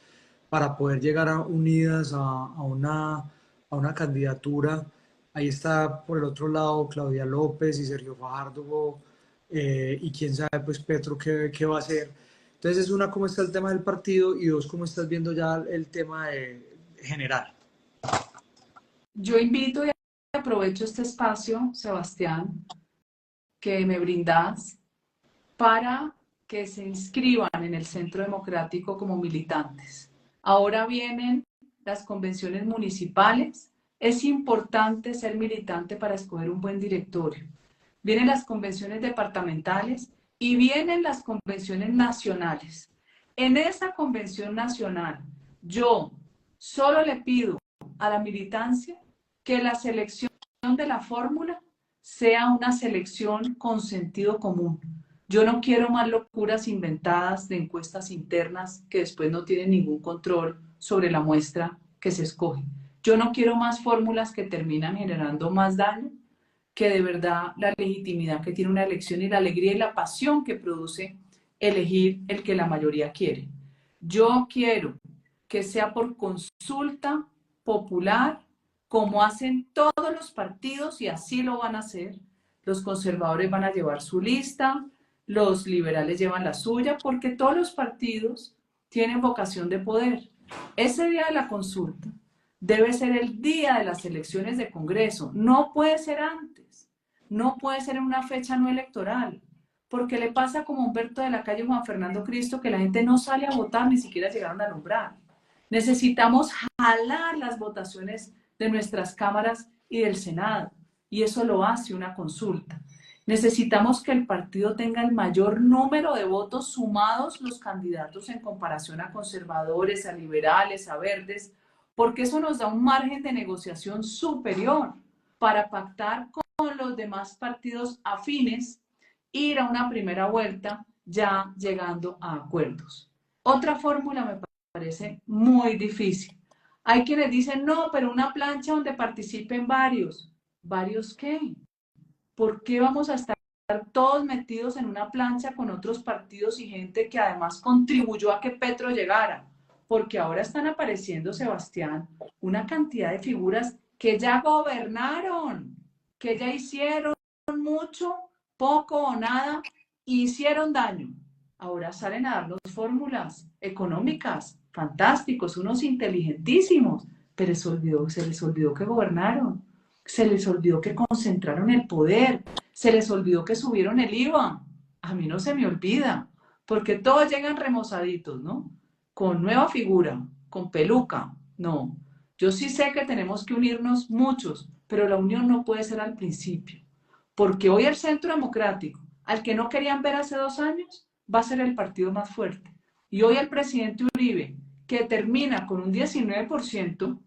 para poder llegar unidas a una candidatura? Ahí está por el otro lado Claudia López y Sergio Fajardo, y quién sabe, pues Petro, qué va a hacer. Entonces, una, ¿cómo está el tema del partido? Y dos, ¿cómo estás viendo ya el tema general? Yo invito y aprovecho este espacio, Sebastián, que me brindas para que se inscriban en el Centro Democrático como militantes. Ahora vienen las convenciones municipales. Es importante ser militante para escoger un buen directorio. Vienen las convenciones departamentales y vienen las convenciones nacionales. En esa convención nacional, yo solo le pido a la militancia que la selección de la fórmula sea una selección con sentido común. Yo no quiero más locuras inventadas de encuestas internas que después no tienen ningún control sobre la muestra que se escoge. Yo no quiero más fórmulas que terminan generando más daño que de verdad la legitimidad que tiene una elección y la alegría y la pasión que produce elegir el que la mayoría quiere. Yo quiero que sea por consulta popular, como hacen todos los partidos y así lo van a hacer. Los conservadores van a llevar su lista, los liberales llevan la suya, porque todos los partidos tienen vocación de poder. Ese día de la consulta debe ser el día de las elecciones de Congreso, no puede ser antes, no puede ser en una fecha no electoral, porque le pasa como Humberto de la Calle Juan Fernando Cristo, que la gente no sale a votar, ni siquiera llegaron a alumbrar. Necesitamos jalar las votaciones de nuestras cámaras y del Senado, y eso lo hace una consulta. Necesitamos que el partido tenga el mayor número de votos sumados los candidatos en comparación a conservadores, a liberales, a verdes, porque eso nos da un margen de negociación superior para pactar con los demás partidos afines, ir a una primera vuelta ya llegando a acuerdos. Otra fórmula me parece muy difícil. Hay quienes dicen, no, pero una plancha donde participen varios. ¿Varios qué? ¿Por qué vamos a estar todos metidos en una plancha con otros partidos y gente que además contribuyó a que Petro llegara? Porque ahora están apareciendo, Sebastián, una cantidad de figuras que ya gobernaron, que ya hicieron mucho, poco o nada, hicieron daño. Ahora salen a darnos fórmulas económicas, fantásticos, unos inteligentísimos, pero se les olvidó que gobernaron, se les olvidó que concentraron el poder, se les olvidó que subieron el IVA. A mí no se me olvida, porque todos llegan remozaditos, ¿no? Con nueva figura, con peluca, no. Yo sí sé que tenemos que unirnos muchos, pero la unión no puede ser al principio, porque hoy el Centro Democrático, al que no querían ver hace 2 años, va a ser el partido más fuerte. Y hoy el presidente Uribe, que termina con un 19%,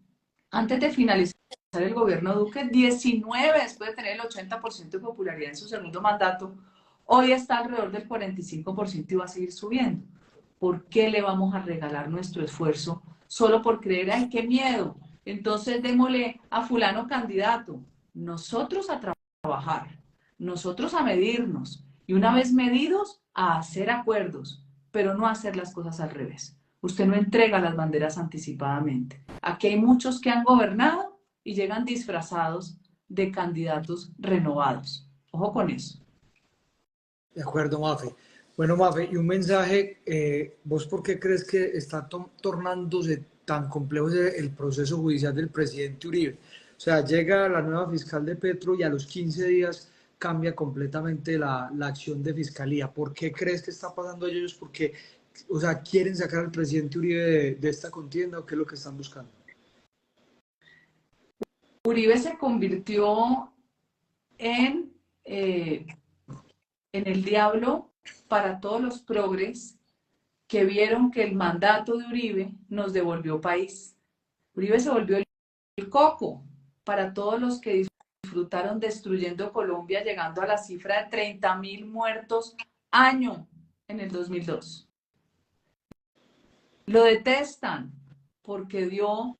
antes de finalizar el gobierno Duque, 19 después de tener el 80% de popularidad en su segundo mandato, hoy está alrededor del 45% y va a seguir subiendo. ¿Por qué le vamos a regalar nuestro esfuerzo solo por creer, ay, qué miedo? Entonces démosle a fulano candidato. Nosotros a trabajar, nosotros a medirnos y una vez medidos a hacer acuerdos, pero no a hacer las cosas al revés. Usted no entrega las banderas anticipadamente. Aquí hay muchos que han gobernado y llegan disfrazados de candidatos renovados. Ojo con eso. De acuerdo, Mafe. Bueno, Mafe, y un mensaje, ¿vos por qué crees que está tornándose tan complejo el proceso judicial del presidente Uribe? O sea, llega la nueva fiscal de Petro y a los 15 días cambia completamente la acción de fiscalía. ¿Por qué crees que está pasando a ellos? Porque, o sea, ¿quieren sacar al presidente Uribe de esta contienda o qué es lo que están buscando? Uribe se convirtió en, eh, en el diablo para todos los progres que vieron que el mandato de Uribe nos devolvió país. Uribe se volvió el coco para todos los que disfrutaron destruyendo Colombia, llegando a la cifra de 30.000 muertos año en el 2002. Lo detestan porque dio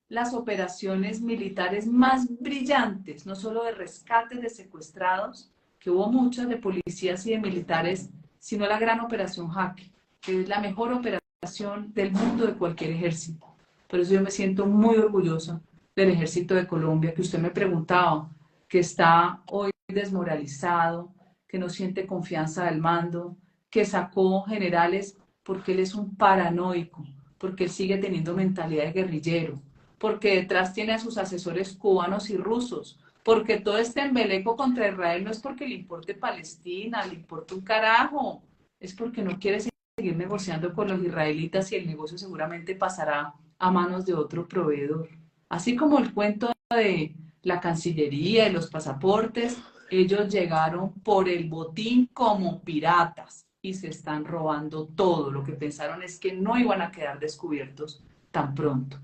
las operaciones militares más brillantes, no solo de rescates de secuestrados, que hubo muchas de policías y de militares, sino la gran operación Jaque, que es la mejor operación del mundo de cualquier ejército. Por eso yo me siento muy orgullosa del ejército de Colombia, que usted me preguntaba, que está hoy desmoralizado, que no siente confianza del mando, que sacó generales porque él es un paranoico, porque él sigue teniendo mentalidad de guerrillero, porque detrás tiene a sus asesores cubanos y rusos, porque todo este embeleco contra Israel no es porque le importe Palestina, le importa un carajo, es porque no quiere seguir negociando con los israelitas y el negocio seguramente pasará a manos de otro proveedor. Así como el cuento de la Cancillería y los pasaportes, ellos llegaron por el botín como piratas y se están robando todo. Lo que pensaron es que no iban a quedar descubiertos tan pronto.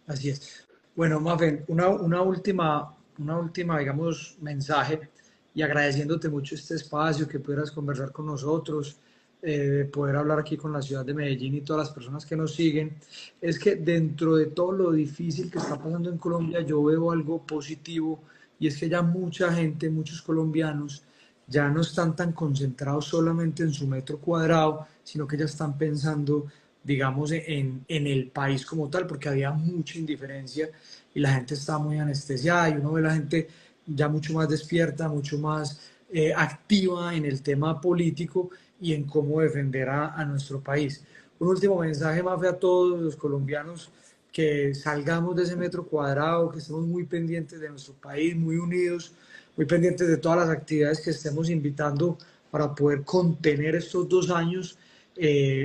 Así es. Bueno, Mafen, una última, digamos, mensaje y agradeciéndote mucho este espacio, que pudieras conversar con nosotros, poder hablar aquí con la ciudad de Medellín y todas las personas que nos siguen, es que dentro de todo lo difícil que está pasando en Colombia, yo veo algo positivo y es que ya mucha gente, muchos colombianos, ya no están tan concentrados solamente en su metro cuadrado, sino que ya están pensando digamos, en el país como tal, porque había mucha indiferencia y la gente estaba muy anestesiada y uno ve la gente ya mucho más despierta, mucho más activa en el tema político y en cómo defender a nuestro país. Un último mensaje, Mafe, a todos los colombianos, que salgamos de ese metro cuadrado, que estemos muy pendientes de nuestro país, muy unidos, muy pendientes de todas las actividades que estemos invitando para poder contener estos 2 años,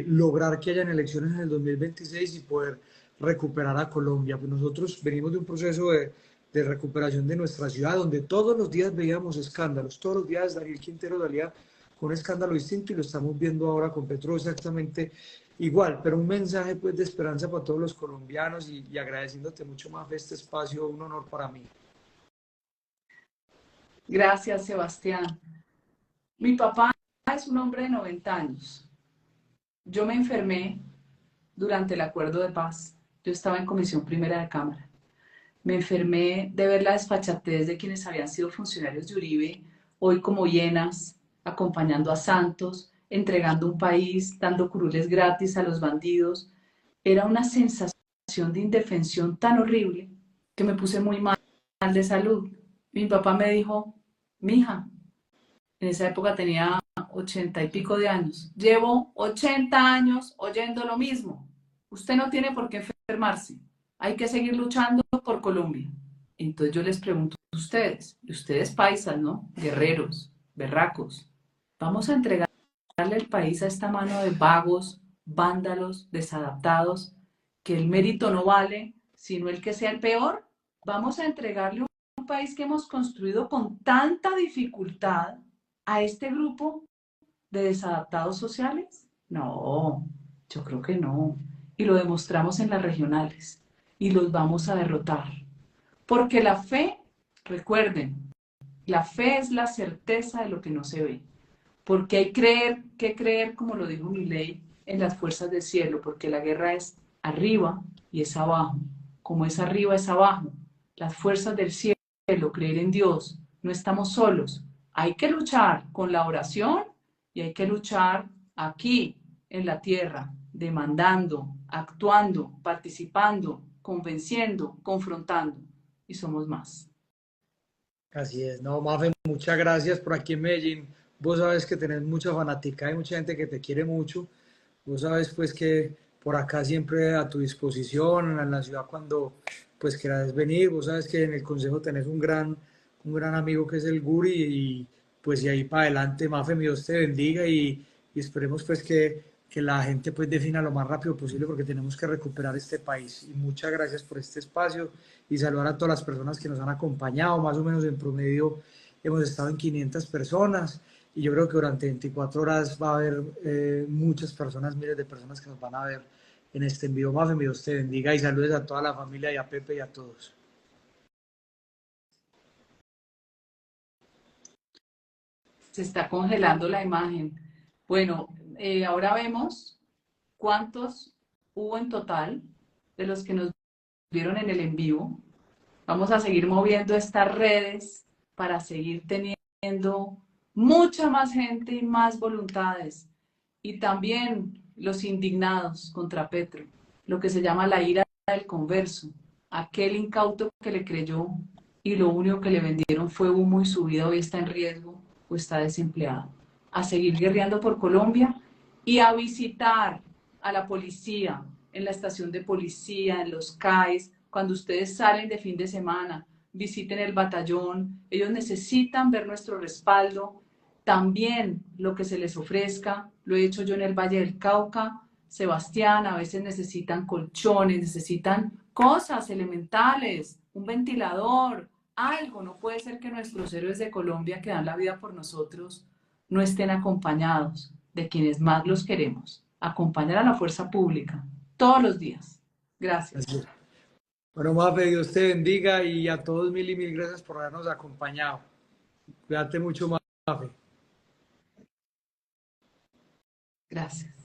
lograr que hayan elecciones en el 2026 y poder recuperar a Colombia. Pues nosotros venimos de un proceso de recuperación de nuestra ciudad, donde todos los días veíamos escándalos, todos los días Daniel Quintero salía con un escándalo distinto y lo estamos viendo ahora con Petro exactamente igual, pero un mensaje pues de esperanza para todos los colombianos y agradeciéndote mucho más este espacio, un honor para mí. Gracias, Sebastián. Mi papá es un hombre de 90 años. Yo me enfermé durante el acuerdo de paz. Yo estaba en comisión primera de Cámara. Me enfermé de ver la desfachatez de quienes habían sido funcionarios de Uribe, hoy como hienas, acompañando a Santos, entregando un país, dando curules gratis a los bandidos. Era una sensación de indefensión tan horrible que me puse muy mal de Salud. Mi papá me dijo, mija, en esa época tenía 80 y pico de años. Llevo 80 años oyendo lo mismo. Usted no tiene por qué enfermarse. Hay que seguir luchando por Colombia. Entonces yo les pregunto a ustedes, y ustedes paisas, ¿no? Guerreros, berracos, ¿vamos a entregarle el país a esta mano de vagos, vándalos, desadaptados, que el mérito no vale, sino el que sea el peor? ¿Vamos a entregarle un país que hemos construido con tanta dificultad a este grupo de desadaptados sociales? No, yo creo que no. Y lo demostramos en las regionales. Y los vamos a derrotar. Porque la fe, recuerden, la fe es la certeza de lo que no se ve. Porque hay que creer, como lo dijo Milei, en las fuerzas del cielo, porque la guerra es arriba y es abajo. Como es arriba es abajo. Las fuerzas del cielo, creer en Dios, no estamos solos. Hay que luchar con la oración y hay que luchar aquí, en la tierra, demandando, actuando, participando, convenciendo, confrontando. Y somos más. Así es, no, Mafe, muchas gracias por aquí en Medellín. Vos sabes que tenés mucha fanática, hay mucha gente que te quiere mucho. Vos sabes pues que por acá siempre a tu disposición, en la ciudad cuando pues quieras venir. Vos sabes que en el consejo tenés un gran amigo que es el Guri y pues y ahí para adelante, Mafe, mi Dios te bendiga y esperemos pues que la gente pues defina lo más rápido posible porque tenemos que recuperar este país. Y muchas gracias por este espacio y saludar a todas las personas que nos han acompañado. Más o menos en promedio hemos estado en 500 personas y yo creo que durante 24 horas va a haber muchas personas, miles de personas que nos van a ver en este envío. Mafe, Dios te bendiga y saludes a toda la familia y a Pepe y a todos. Se está congelando la imagen. Bueno, ahora vemos cuántos hubo en total de los que nos vieron en el en vivo. Vamos a seguir moviendo estas redes para seguir teniendo mucha más gente y más voluntades. Y también los indignados contra Petro, lo que se llama la ira del converso, aquel incauto que le creyó y lo único que le vendieron fue humo y su vida hoy está en riesgo o está desempleado. A seguir guerreando por Colombia y a visitar a la policía en la estación de policía, en los CAIs, cuando ustedes salen de fin de semana, visiten el batallón, ellos necesitan ver nuestro respaldo, también lo que se les ofrezca, lo he hecho yo en el Valle del Cauca, Sebastián, a veces necesitan colchones, necesitan cosas elementales, un ventilador, algo. No puede ser que nuestros héroes de Colombia que dan la vida por nosotros no estén acompañados de quienes más los queremos. Acompañar a la fuerza pública todos los días. Gracias. Así es. Bueno, Mafe, Dios te bendiga y a todos mil y mil gracias por habernos acompañado. Cuídate mucho, Mafe. Gracias.